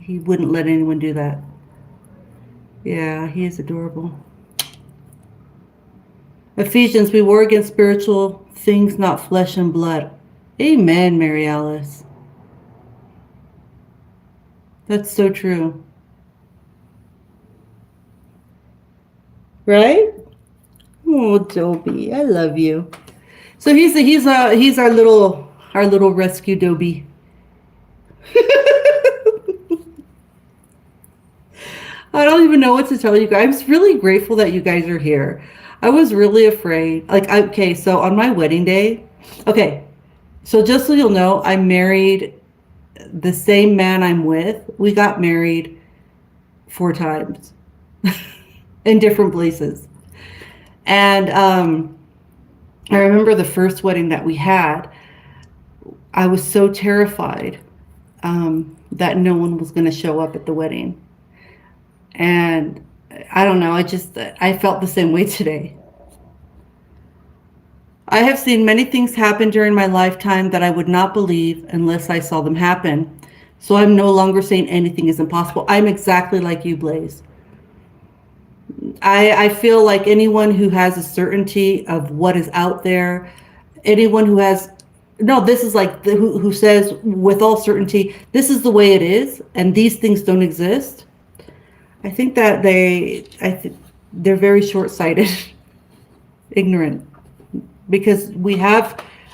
wouldn't let anyone do that. Yeah, he is adorable. Ephesians, we war against spiritual things, not flesh and blood. Amen, Mary Alice. That's so true. Right? Oh, Dobby, I love you. So he's our little rescue Dobby. I don't even know what to tell you guys. I'm really grateful that you guys are here. I was really afraid. Okay, so on my wedding day, okay, so just so you'll know, I married the same man I'm with. We got married 4 times in different places. And I remember the first wedding that we had, I was so terrified that no one was going to show up at the wedding. And I don't know, I felt the same way today. I have seen many things happen during my lifetime that I would not believe unless I saw them happen. So I'm no longer saying anything is impossible. I'm exactly like you, Blaze. I feel like anyone who has a certainty of what is out there, anyone who has, no, this is like who says with all certainty, this is the way it is, and these things don't exist. I think that they're very short-sighted, ignorant, because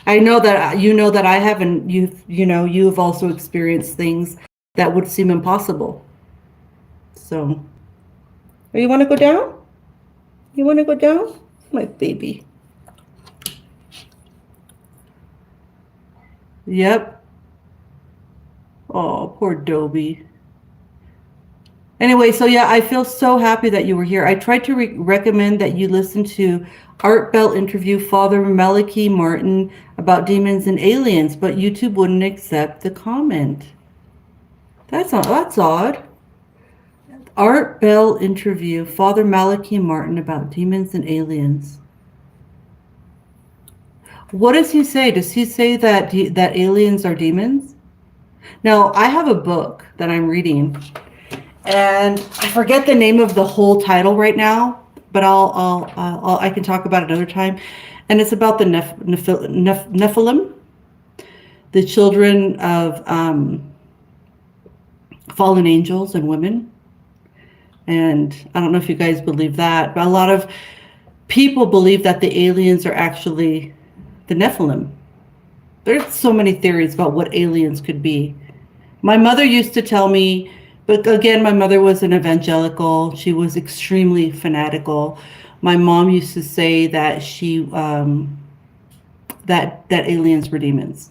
I know that you know that I have, and you've also experienced things that would seem impossible. So, you want to go down? You want to go down, my baby? Yep. Oh, poor Dobby. Anyway, so yeah, I feel so happy that you were here. I tried to recommend that you listen to Art Bell interview Father Malachi Martin about demons and aliens, but YouTube wouldn't accept the comment. That's odd. Art Bell interview Father Malachi Martin about demons and aliens. What does he say? Does he say that aliens are demons? Now, I have a book that I'm reading, and I forget the name of the whole title right now, but I can talk about it another time. And it's about the Nephilim, the children of fallen angels and women. And I don't know if you guys believe that, but a lot of people believe that the aliens are actually the Nephilim. There's so many theories about what aliens could be. My mother used to tell me, but again, my mother was an evangelical. She was extremely fanatical. My mom used to say that that aliens were demons.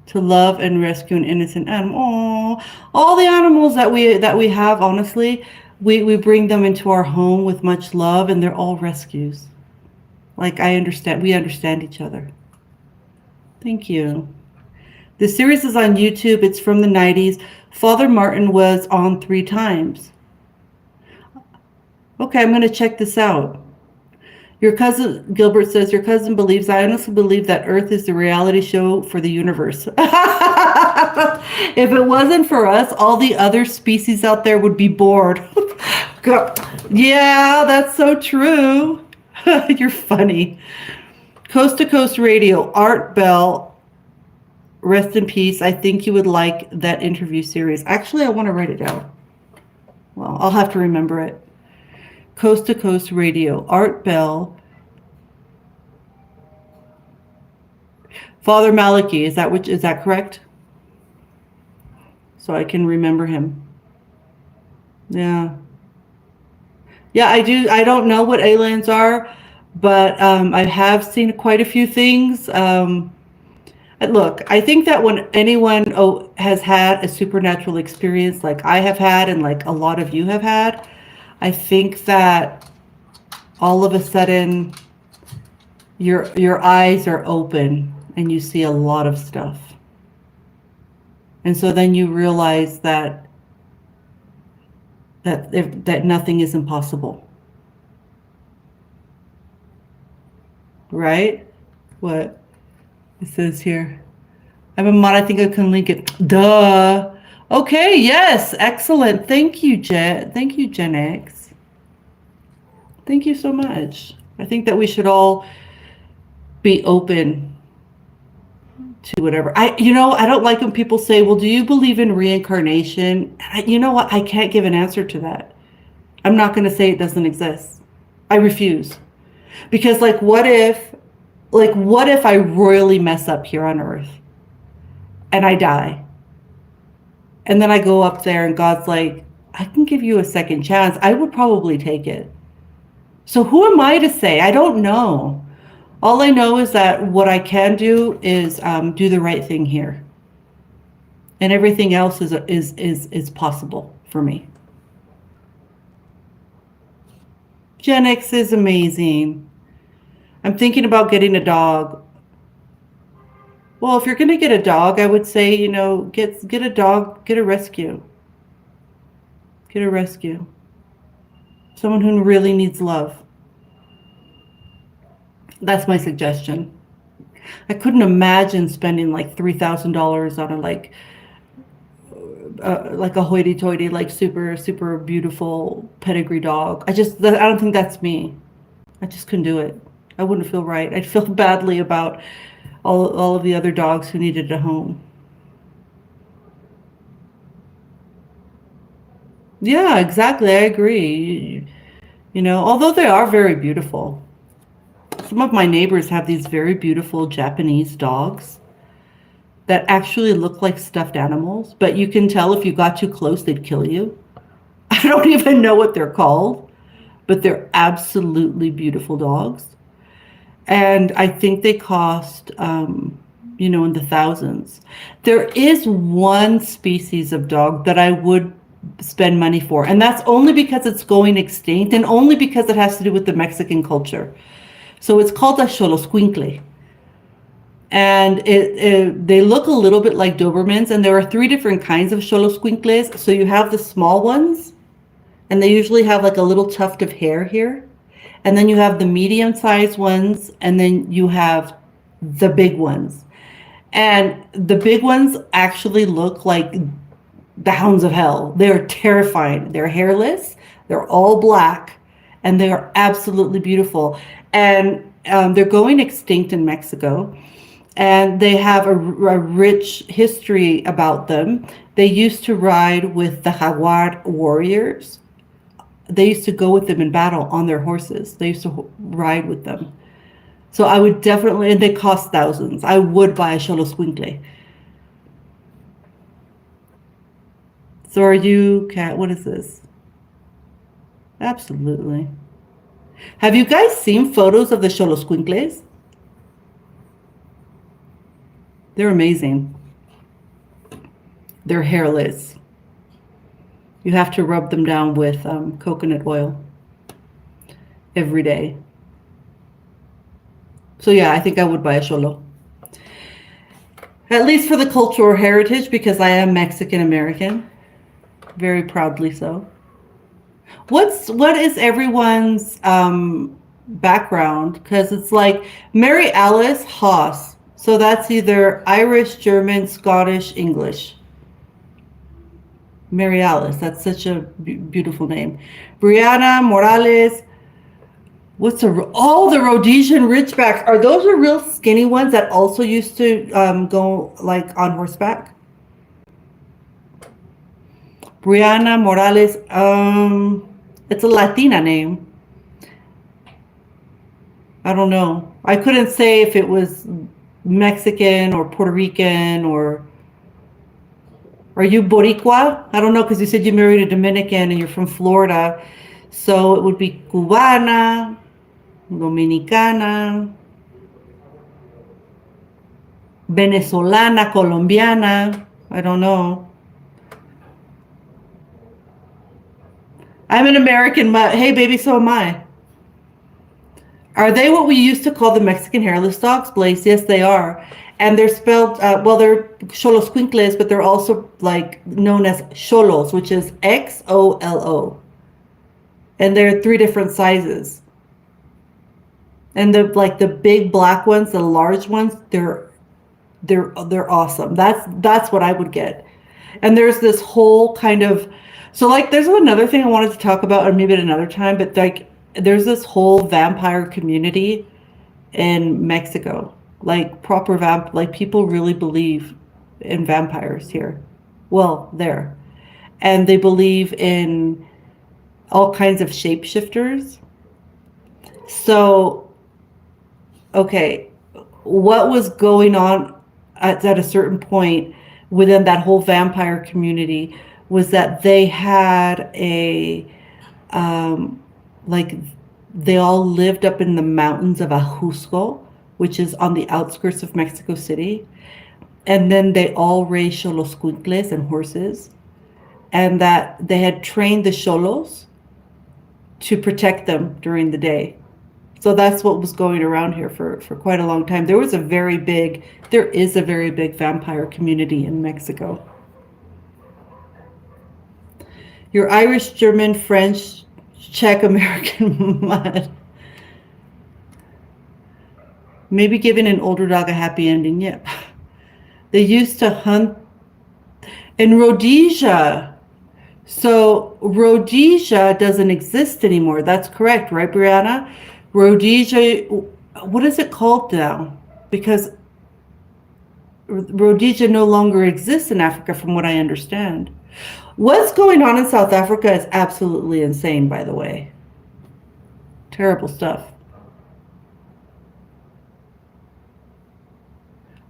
To love and rescue an innocent animal. Aww. All the animals that we have, honestly, we bring them into our home with much love, and they're all rescues. Like, we understand each other. Thank you. The series is on YouTube. It's from the 90s. Father Martin was on 3 times. Okay, I'm going to check this out. Your cousin, Gilbert says, your cousin believes, I honestly believe that Earth is the reality show for the universe. If it wasn't for us, all the other species out there would be bored. Yeah, that's so true. You're funny. Coast to Coast Radio, Art Bell, rest in peace. I think you would like that interview series. Actually, I want to write it down. Well, I'll have to remember it. Coast to Coast Radio, Art Bell, Father Maliki. Is that correct? So I can remember him. Yeah. Yeah, I do. I don't know what aliens are, but I have seen quite a few things. Look, I think that when anyone has had a supernatural experience like I have had and like a lot of you have had, I think that all of a sudden your eyes are open and you see a lot of stuff. And so then you realize that nothing is impossible. Right? What? It says here. I'm a mod. I think I can link it. Duh. Okay. Yes. Excellent. Thank you, Jen. Thank you, Gen X. Thank you so much. I think that we should all be open to whatever. I don't like when people say, well, do you believe in reincarnation? You know what? I can't give an answer to that. I'm not going to say it doesn't exist. I refuse. Because what if I royally mess up here on Earth and I die? And then I go up there and God's like, I can give you a second chance. I would probably take it. So who am I to say? I don't know. All I know is that what I can do is do the right thing here. And everything else is possible for me. Gen X is amazing. I'm thinking about getting a dog. Well, if you're going to get a dog, I would say, get a dog, get a rescue. Get a rescue. Someone who really needs love. That's my suggestion. I couldn't imagine spending like $3,000 on a hoity-toity, like super, super beautiful pedigree dog. I don't think that's me. I just couldn't do it. I wouldn't feel right. I'd feel badly about all of the other dogs who needed a home. Yeah, exactly. I agree. Although they are very beautiful. Some of my neighbors have these very beautiful Japanese dogs that actually look like stuffed animals, but you can tell if you got too close, they'd kill you. I don't even know what they're called, but they're absolutely beautiful dogs. And I think they cost, in the thousands. There is one species of dog that I would spend money for, and that's only because it's going extinct and only because it has to do with the Mexican culture. So it's called a Xoloscuincle. And they look a little bit like Dobermans, and there are 3 different kinds of Xoloscuincles. So you have the small ones, and they usually have like a little tuft of hair here. And then you have the medium-sized ones, and then you have the big ones. And the big ones actually look like the hounds of hell. They're terrifying. They're hairless. They're all black, and they are absolutely beautiful. And they're going extinct in Mexico. And they have a rich history about them. They used to ride with the Jaguar warriors. They used to go with them in battle on their horses. They used to ride with them. So I would definitely, and they cost thousands. I would buy a Xoloscuincle. So are you, Kat? What is this? Absolutely. Have you guys seen photos of the Xoloscuincles? They're amazing. They're hairless. You have to rub them down with coconut oil every day. So yeah, I think I would buy a Xolo. At least for the cultural heritage, because I am Mexican American. Very proudly so. What is everyone's background? Because it's like Mary Alice Haas. So that's either Irish, German, Scottish, English. Mary Alice, that's such a beautiful name. Brianna Morales, What's the Rhodesian Ridgebacks. Are those the real skinny ones that also used to go like on horseback? Brianna Morales. It's a Latina name. I don't know. I couldn't say if it was Mexican or Puerto Rican or are you Boricua? I don't know because you said you married a Dominican and you're from Florida. So it would be Cubana, Dominicana, Venezolana, Colombiana. I don't know. I'm an American. Hey, baby, so am I. Are they what we used to call the Mexican hairless dogs, Blaze? Yes, they are. And they're spelled, well, they're Xoloscuincles, but they're also like known as Xolos, which is Xolo. And they're three different sizes. And the big black ones, the large ones, they're awesome. That's what I would get. And there's this whole kind of, so like there's another thing I wanted to talk about, or maybe at another time, but like there's this whole vampire community in Mexico, like proper like people really believe in vampires here. Well, there. And they believe in all kinds of shapeshifters. So, okay, what was going on at a certain point within that whole vampire community was that they had like they all lived up in the mountains of Ajusco, which is on the outskirts of Mexico City. And then they all raised Xoloscuincles and horses, and that they had trained the Xolos to protect them during the day. So that's what was going around here for quite a long time. There is a very big vampire community in Mexico. You're Irish, German, French, Czech, American mud. Maybe giving an older dog a happy ending. Yep. They used to hunt in Rhodesia. So Rhodesia doesn't exist anymore. That's correct, right, Brianna? Rhodesia, what is it called now? Because Rhodesia no longer exists in Africa, from what I understand. What's going on in South Africa is absolutely insane, by the way. Terrible stuff.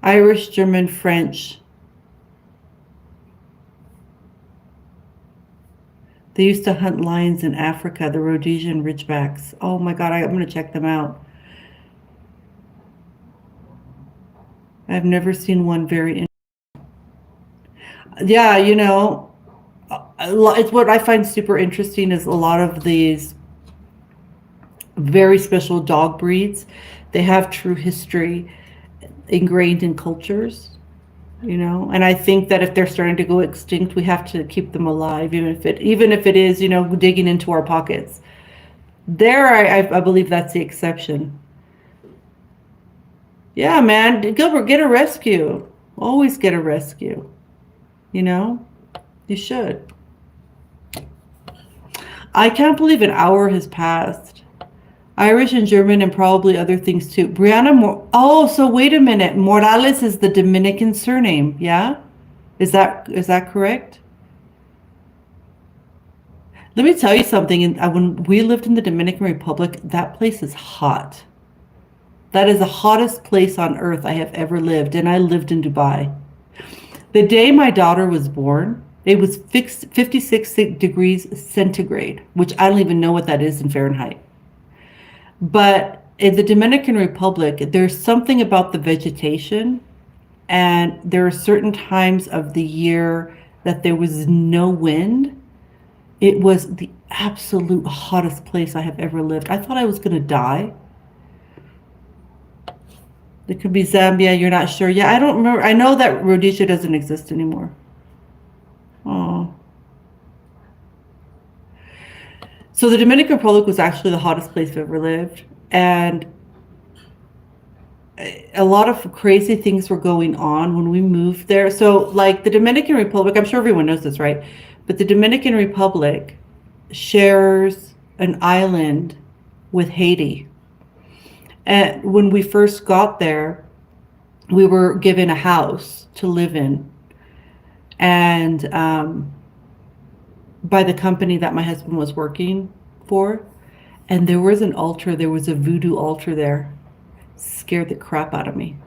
Irish, German, French. They used to hunt lions in Africa, the Rhodesian Ridgebacks. Oh my God, I'm going to check them out. I've never seen one yeah, you know, it's what I find super interesting is a lot of these very special dog breeds. They have true history ingrained in cultures, you know, and I think that if they're starting to go extinct, we have to keep them alive, even if it is, you know, digging into our pockets. There, I believe that's the exception. Yeah, man, Gilbert, get a rescue. Always get a rescue. You know, you should. I can't believe an hour has passed. Irish and German and probably other things too. Brianna, oh, so wait a minute. Morales is the Dominican surname, yeah? Is that correct? Let me tell you something. When we lived in the Dominican Republic, that place is hot. That is the hottest place on earth I have ever lived, and I lived in Dubai. The day my daughter was born, it was 56 degrees centigrade, which I don't even know what that is in Fahrenheit. But in the Dominican Republic, there's something about the vegetation, and there are certain times of the year that there was no wind. It was the absolute hottest place I have ever lived. I thought I was going to die. It could be Zambia, you're not sure. Yeah, I don't remember. I know that Rhodesia doesn't exist anymore. Oh. So the Dominican Republic was actually the hottest place I've ever lived. And a lot of crazy things were going on when we moved there. So like the Dominican Republic, I'm sure everyone knows this, right? But the Dominican Republic shares an island with Haiti. And when we first got there, we were given a house to live in, and by the company that my husband was working for. And there was an altar, there was a voodoo altar there. Scared the crap out of me.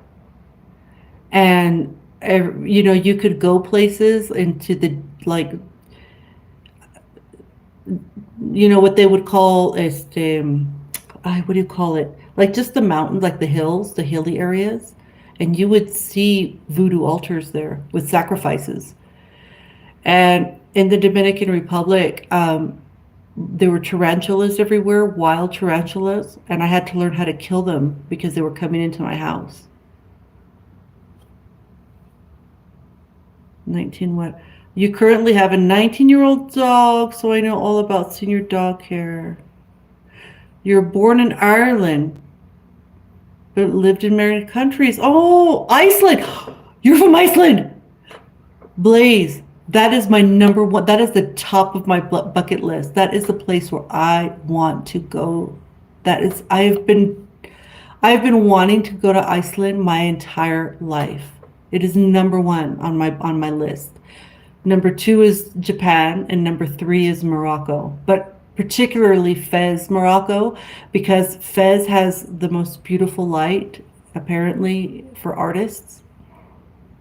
And you could go places into the, like, what they would call what do you call it? Like just the mountains, like the hills, the hilly areas, and you would see voodoo altars there with sacrifices. And in the Dominican Republic, there were tarantulas everywhere, wild tarantulas, and I had to learn how to kill them because they were coming into my house. 19 what? You currently have a 19-year-old dog, so I know all about senior dog care. You're born in Ireland, but lived in many countries. Oh, Iceland! You're from Iceland! Blaze, that is my number one. That is the top of my bucket list. That is the place where I want to go. That is, I've been wanting to go to Iceland my entire life. It is number one on my list. Number two is Japan, and number three is Morocco. But particularly Fez, Morocco, because Fez has the most beautiful light, apparently, for artists.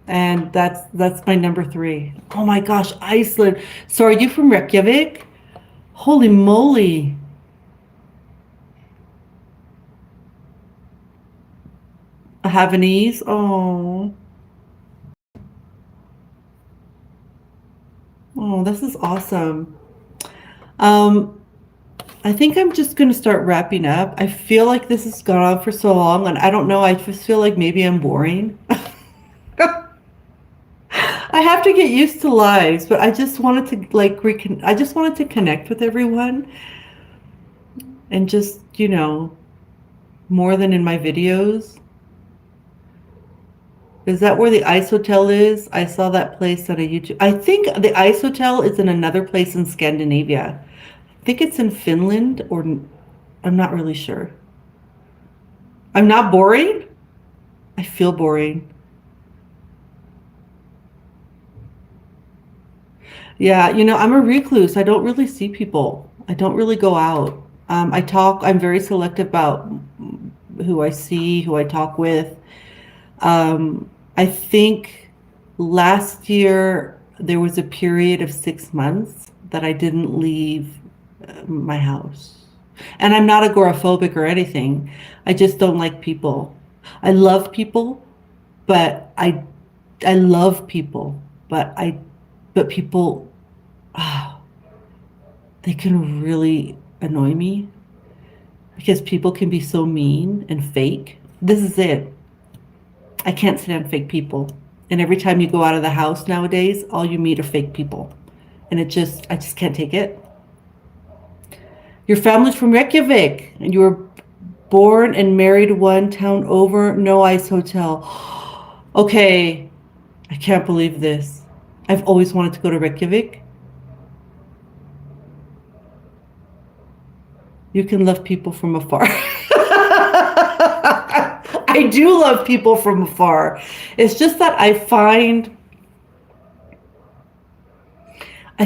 And that's my number three. Oh my gosh, Iceland. So are you from Reykjavik? Holy moly. A Havanese? Oh. Oh, this is awesome. Um, I think I'm just going to start wrapping up. I feel like this has gone on for so long, and I don't know, I just feel like maybe I'm boring. I have to get used to lives, but I just wanted to I just wanted to connect with everyone, and just, more than in my videos. Is that where the Ice Hotel is? I saw that place on a YouTube. I think the Ice Hotel is in another place in Scandinavia. I think it's in Finland, or I'm not really sure. I'm not boring? I feel boring. Yeah, I'm a recluse. I don't really see people. I don't really go out. I'm very selective about who I see, who I talk with. I think last year there was a period of 6 months that I didn't leave my house. And I'm not agoraphobic or anything. I just don't like people. I love people, but I love people, but people, they can really annoy me because people can be so mean and fake. This is it. I can't stand fake people. And every time you go out of the house nowadays, all you meet are fake people. And I just can't take it. Your family's from Reykjavik, and you were born and married one town over. No Ice Hotel. Okay, I can't believe this. I've always wanted to go to Reykjavik. You can love people from afar. I do love people from afar. It's just that I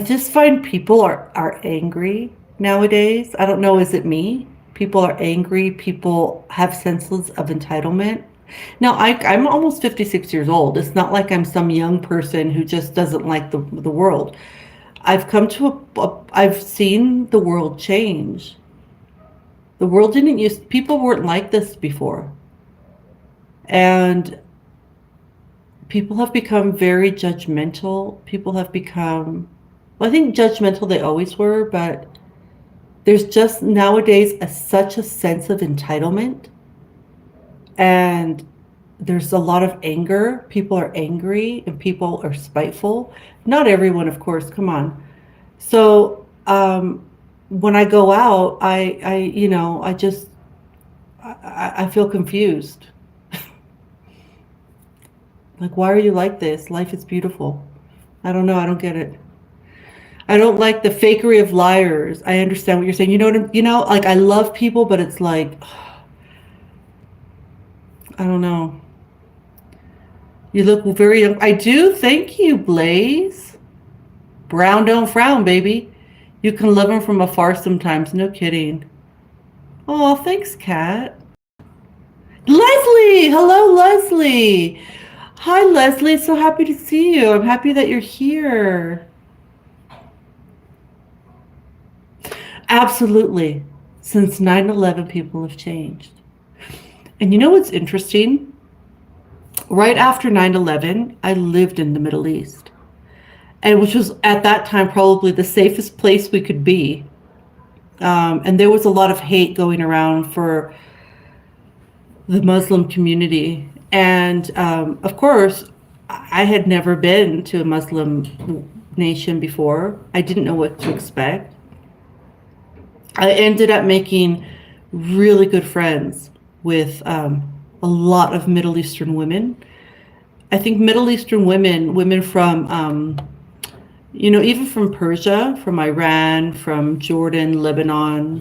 just find people are angry nowadays. I don't know, is it me? People are angry. People have senses of entitlement. Now, I'm almost 56 years old. It's not like I'm some young person who just doesn't like the world. I've seen the world change. The world people weren't like this before. And people have become very judgmental. People have become, well, I think judgmental they always were, but there's just nowadays such a sense of entitlement. And there's a lot of anger. People are angry and people are spiteful. Not everyone, of course, come on. So when I go out, I feel confused. Like, why are you like this? Life is beautiful. I don't know. I don't get it. I don't like the fakery of liars. I understand what you're saying. You know what you know, like I love people, but it's like I don't know. You look very young. I do. Thank you, Blaze. Brown don't frown, baby. You can love him from afar sometimes. No kidding. Oh, thanks, Kat. Leslie! Hello, Leslie. Hi, Leslie. So happy to see you. I'm happy that you're here. Absolutely. Since 9/11, people have changed. And you know what's interesting? Right after 9/11, I lived in the Middle East, and which was at that time probably the safest place we could be. And there was a lot of hate going around for the Muslim community. And of course, I had never been to a Muslim nation before. I didn't know what to expect. I ended up making really good friends with a lot of Middle Eastern women. I think Middle Eastern women, women from, even from Persia, from Iran, from Jordan, Lebanon,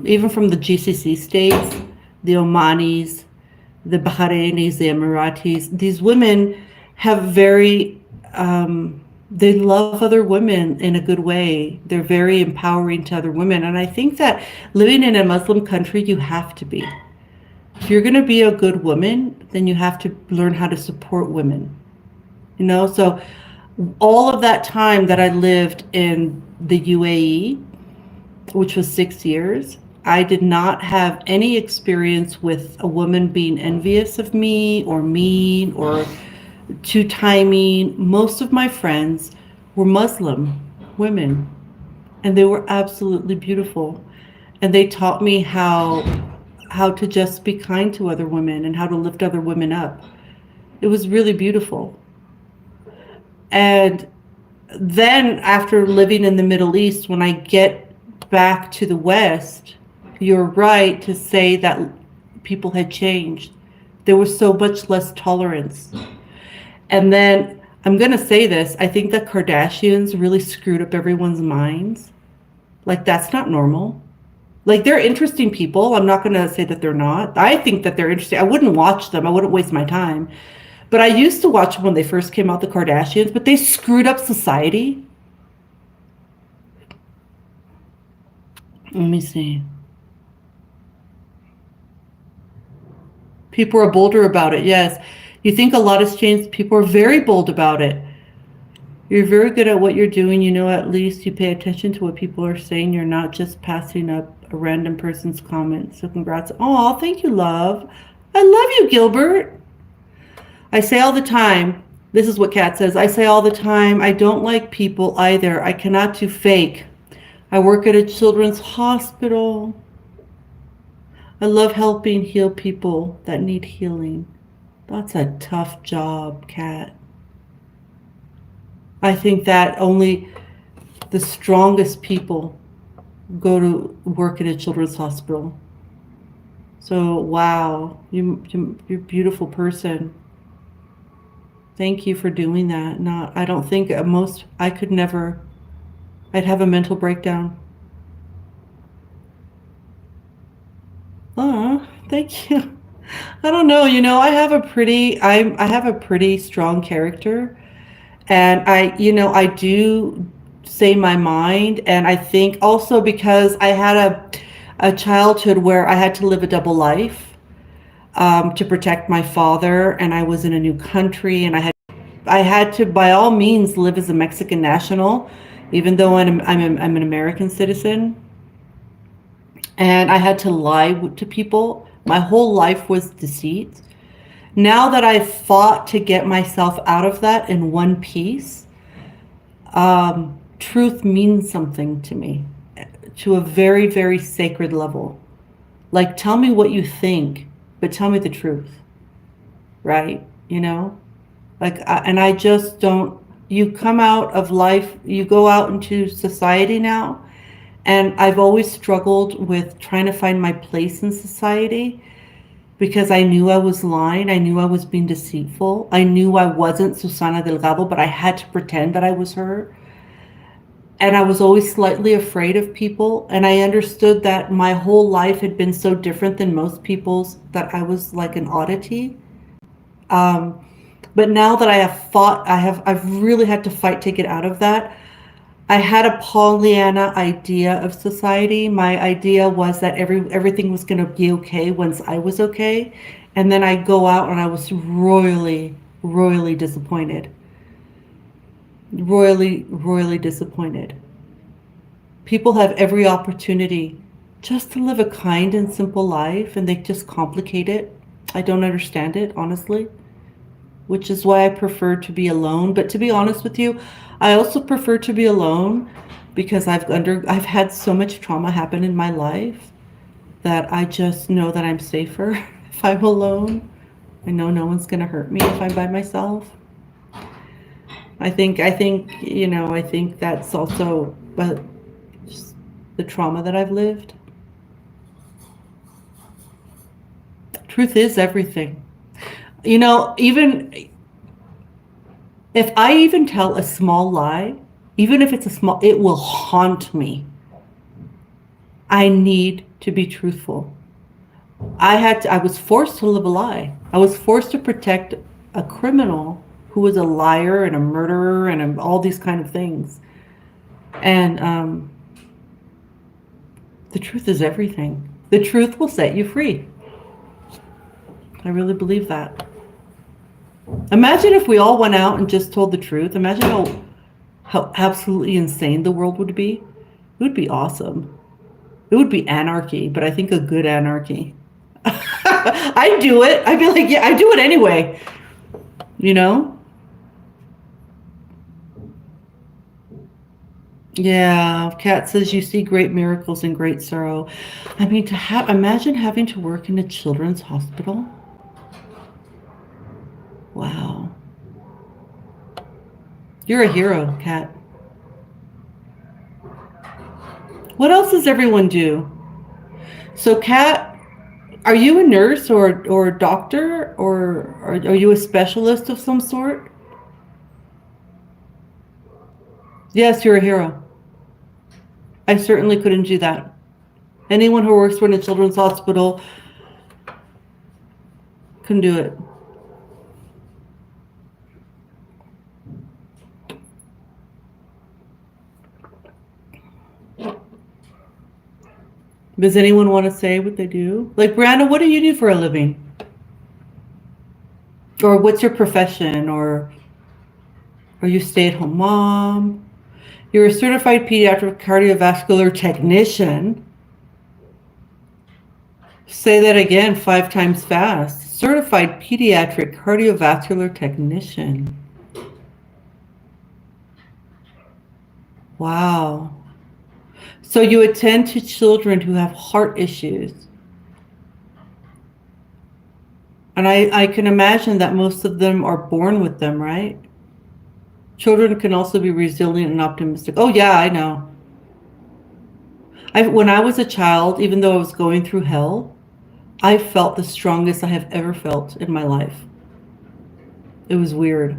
even from the GCC states, the Omanis, the Bahrainis, the Emiratis. These women have very, they love other women in a good way. They're very empowering to other women. And I think that living in a Muslim country, you have to be. If you're going to be a good woman, then you have to learn how to support women. So all of that time that I lived in the UAE, which was 6 years, I did not have any experience with a woman being envious of me or mean or too timing. Most of my friends were Muslim women, and they were absolutely beautiful. And they taught me how to just be kind to other women and how to lift other women up. It was really beautiful. And then after living in the Middle East, when I get back to the West, you're right to say that people had changed. There was so much less tolerance. And then I'm going to say this, I think the Kardashians really screwed up everyone's minds. Like, that's not normal. Like, they're interesting people. I'm not going to say that they're not. I think that they're interesting. I wouldn't watch them. I wouldn't waste my time. But I used to watch them when they first came out, the Kardashians, but they screwed up society. Let me see. People are bolder about it. Yes. You think a lot has changed. People are very bold about it. You're very good at what you're doing. At least you pay attention to what people are saying. You're not just passing up a random person's comment. So congrats. Oh, thank you, love. I love you, Gilbert. I say all the time, this is what Kat says, I say all the time, I don't like people either. I cannot do fake. I work at a children's hospital. I love helping heal people that need healing. That's a tough job, Kat. I think that only the strongest people go to work at a children's hospital. So, wow, you're a beautiful person. Thank you for doing that. I don't think I could never, I'd have a mental breakdown. Oh, thank you. I don't know, I have a pretty strong character, and I do say my mind. And I think also because I had a childhood where I had to live a double life, to protect my father, and I was in a new country, and I had to, by all means, live as a Mexican national, even though I'm an American citizen. And I had to lie to people. My whole life was deceit. Now that I've fought to get myself out of that in one piece, truth means something to me, to a very, very sacred level. Like, tell me what you think, but tell me the truth, right? And I just don't, you come out of life, you go out into society now, and I've always struggled with trying to find my place in society because I knew I was lying. I knew I was being deceitful. I knew I wasn't Susana Delgado, but I had to pretend that I was her. And I was always slightly afraid of people. And I understood that my whole life had been so different than most people's that I was like an oddity. Um, but now that I have fought, I've really had to fight to get out of that. I had a Pollyanna idea of society. My idea was that everything was going to be okay once I was okay. And then I go out and I was royally, royally disappointed. Royally disappointed. People have every opportunity just to live a kind and simple life, and they just complicate it. I don't understand it, honestly, which is why I prefer to be alone. But to be honest with you, I also prefer to be alone because I've had so much trauma happen in my life that I just know that I'm safer if I'm alone. I know no one's going to hurt me if I'm by myself. I think that's also but just the trauma that I've lived. Truth is everything. Even if I even tell a small lie, even if it's a small, it will haunt me. I need to be truthful. I was forced to live a lie. I was forced to protect a criminal who was a liar and a murderer and all these kind of things. And the truth is everything. The truth will set you free. I really believe that. Imagine if we all went out and just told the truth. Imagine how absolutely insane the world would be. It would be awesome. It would be anarchy, but I think a good anarchy. I do it. I'd be like, yeah, I do it anyway. You know? Yeah, Kat says you see great miracles and great sorrow. I mean, imagine having to work in a children's hospital. Wow. You're a hero, Kat. What else does everyone do? So, Kat, are you a nurse or a doctor or are you a specialist of some sort? Yes, you're a hero. I certainly couldn't do that. Anyone who works for a children's hospital couldn't do it. Does anyone want to say what they do? Like, Brianna, what do you do for a living? Or what's your profession? Or are you a stay-at-home mom? You're a certified pediatric cardiovascular technician. Say that again 5 times fast. Certified pediatric cardiovascular technician. Wow. So you attend to children who have heart issues. And I can imagine that most of them are born with them, right? Children can also be resilient and optimistic. Oh, yeah, I know. When I was a child, even though I was going through hell, I felt the strongest I have ever felt in my life. It was weird.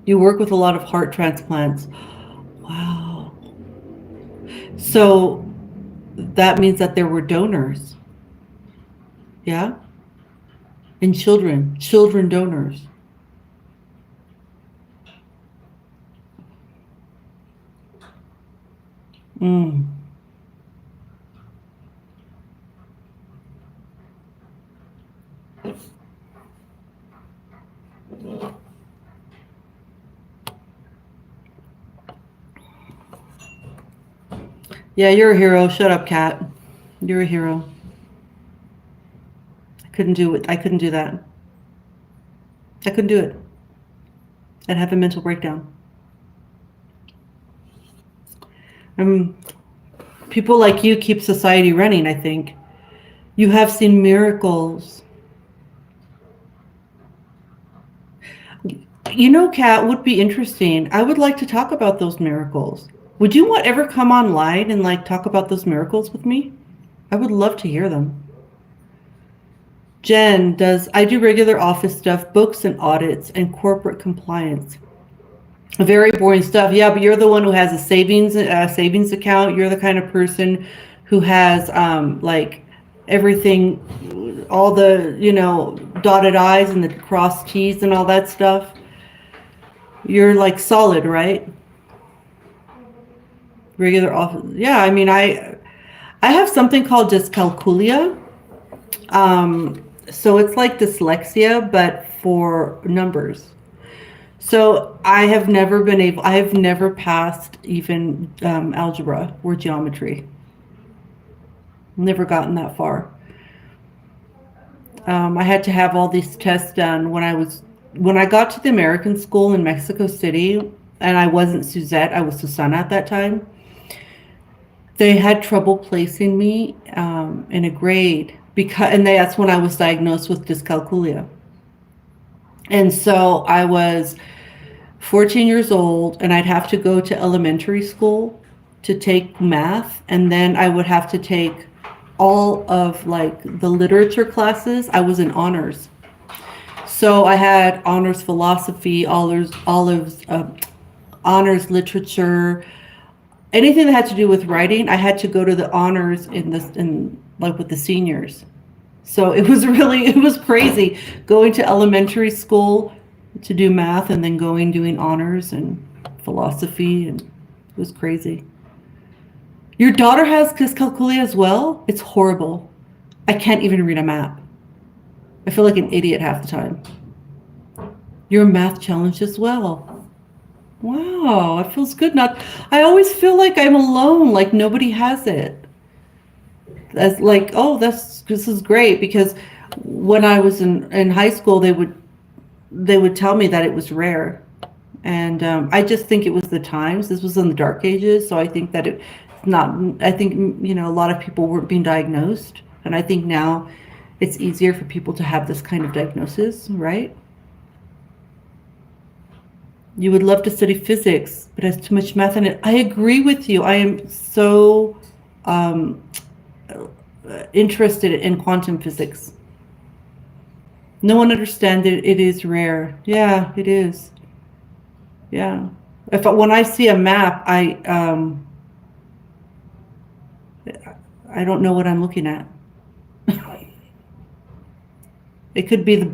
You work with a lot of heart transplants. Wow. So that means that there were donors. Yeah? And children donors. Mm. Yeah, you're a hero. Shut up, Kat. You're a hero. I couldn't do it. I couldn't do that. I couldn't do it. I'd have a mental breakdown. People like you keep society running, I think. You have seen miracles. You know, Kat, would be interesting. I would like to talk about those miracles. Would you ever come online and like talk about those miracles with me? I would love to hear them. I do regular office stuff, books and audits and corporate compliance. Very boring stuff. Yeah, but you're the one who has a savings account. You're the kind of person who has like everything, all the dotted I's and the crossed T's and all that stuff. You're like solid, right? Regular office. Yeah, I mean, I have something called dyscalculia. So it's like dyslexia, but for numbers. So I have never passed even algebra or geometry. Never gotten that far. I had to have all these tests done when I got to the American school in Mexico City, and I wasn't Suzette, I was Susana at that time. They had trouble placing me in a grade that's when I was diagnosed with dyscalculia. And so I was 14 years old, and I'd have to go to elementary school to take math, and then I would have to take all of like the literature classes. I was in honors. So I had honors philosophy, honors literature, anything that had to do with writing. I had to go to the honors in like with the seniors. So it was crazy going to elementary school to do math and then doing honors and philosophy, and it was crazy. Your daughter has dyscalculia as well? It's horrible. I can't even read a map. I feel like an idiot half the time. You're math challenged as well. Wow, it feels good. Not, I always feel like I'm alone, like nobody has it. That's like, oh, this is great, because when I was in high school, they would tell me that it was rare, and I just think it was the times. This was in the dark ages, so I think that it's not. I think a lot of people weren't being diagnosed, and I think now it's easier for people to have this kind of diagnosis, right? You would love to study physics, but it has too much math in it. I agree with you. I am so interested in quantum physics. No one understands it. It is rare. Yeah, it is. Yeah. When I see a map, I don't know what I'm looking at. It could be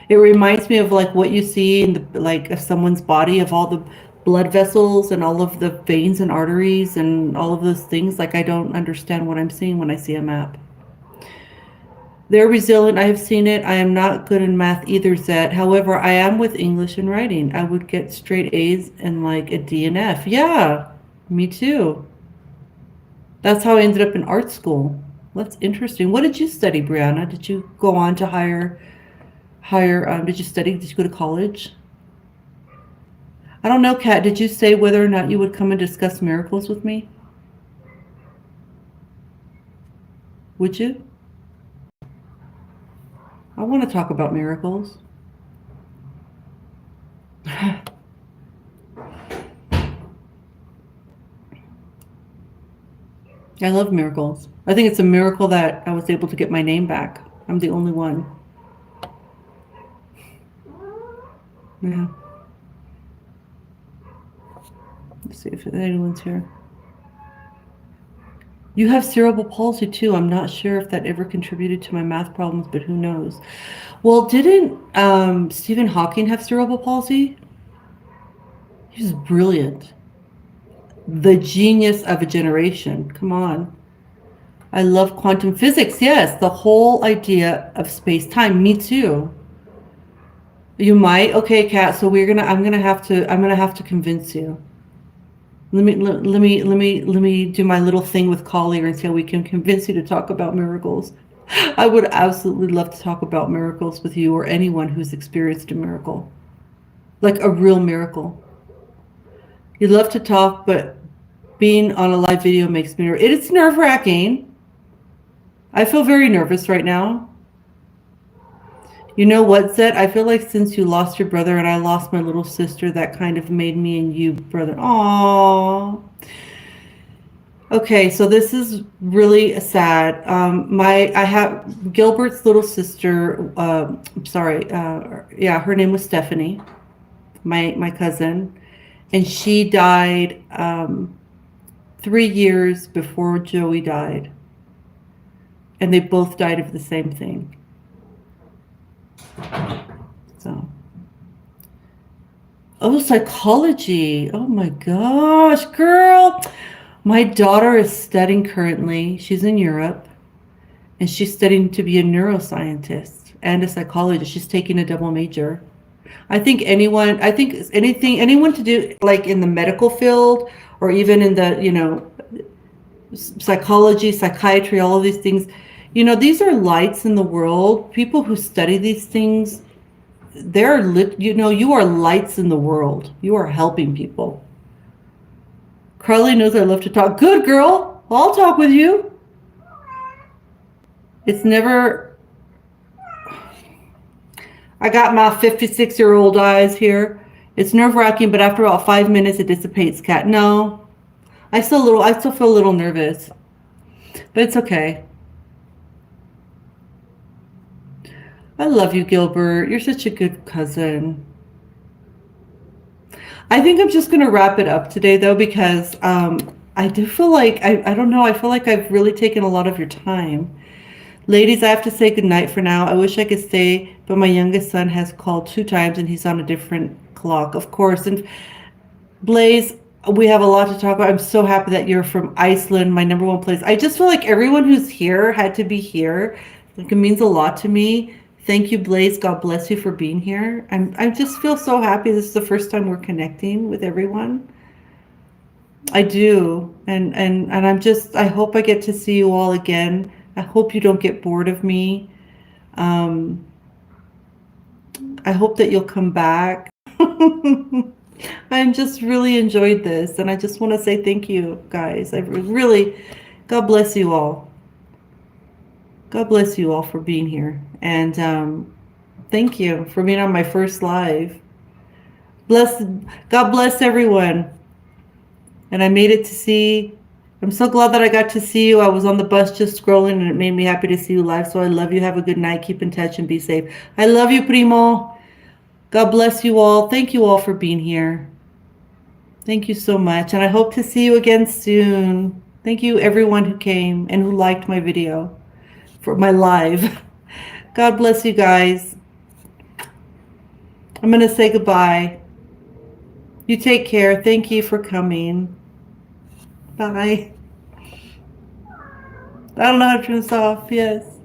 it reminds me of like what you see in the like of someone's body, of all the blood vessels and all of the veins and arteries and all of those things. Like I don't understand what I'm seeing when I see a map. They're resilient. I have seen it. I am not good in math either, Zet. However, I am with English and writing. I would get straight A's and like a D and F. Yeah, me too. That's how I ended up in art school. That's interesting. What did you study, Brianna? Did you go on to did you study? Did you go to college? I don't know, Kat. Did you say whether or not you would come and discuss miracles with me? Would you? I want to talk about miracles. I love miracles. I think it's a miracle that I was able to get my name back. I'm the only one. Yeah. Let's see if anyone's here. You have cerebral palsy too. I'm not sure if that ever contributed to my math problems, but who knows? Well, didn't Stephen Hawking have cerebral palsy? He was brilliant. The genius of a generation. Come on. I love quantum physics. Yes, the whole idea of space-time. Me too. You might. Okay, Kat. So I'm gonna have to convince you. Let me do my little thing with Collier and see how we can convince you to talk about miracles. I would absolutely love to talk about miracles with you or anyone who's experienced a miracle, like a real miracle. You love to talk, but being on a live video makes me it's nerve-wracking. I feel very nervous right now. You know what, Zed? I feel like since you lost your brother and I lost my little sister, that kind of made me and you brother. Aww. Okay, so this is really sad. I have Gilbert's little sister. Yeah, her name was Stephanie. my cousin, and she died 3 years before Joey died, and they both died of the same thing. So, oh, psychology. Oh my gosh, girl. My daughter is studying currently. She's in Europe, and she's studying to be a neuroscientist and a psychologist. She's taking a double major. I think anyone to do like in the medical field or even in the, psychology, psychiatry, all of these things, these are lights in the world. People who study these things, they're lit, you are lights in the world. You are helping people. Carly knows I love to talk. Good girl. I'll talk with you. It's never, I got my 56-year-old eyes here. It's nerve-wracking, but after about 5 minutes, it dissipates, Kat. No, I still feel a little nervous, but it's okay. I love you, Gilbert. You're such a good cousin. I think I'm just going to wrap it up today, though, because I do feel like, I don't know, I feel like I've really taken a lot of your time. Ladies, I have to say goodnight for now. I wish I could stay, but my youngest son has called 2 times and he's on a different clock, of course. And Blaze, we have a lot to talk about. I'm so happy that you're from Iceland, my number one place. I just feel like everyone who's here had to be here. Like, it means a lot to me. Thank you, Blaze. God bless you for being here. I just feel so happy. This is the first time we're connecting with everyone. I do. And I hope I get to see you all again. I hope you don't get bored of me. I hope that you'll come back. I just really enjoyed this, and I just want to say thank you, guys. I really, God bless you all. God bless you all for being here, and thank you for being on my first live. God bless everyone. And I made it to see. I'm so glad that I got to see you. I was on the bus just scrolling, and it made me happy to see you live. So I love you. Have a good night. Keep in touch and be safe. I love you, Primo. God bless you all. Thank you all for being here. Thank you so much. And I hope to see you again soon. Thank you, everyone who came and who liked my video for my live. God bless you guys. I'm going to say goodbye. You take care. Thank you for coming. Bye. I don't know how to turn this off. Yes.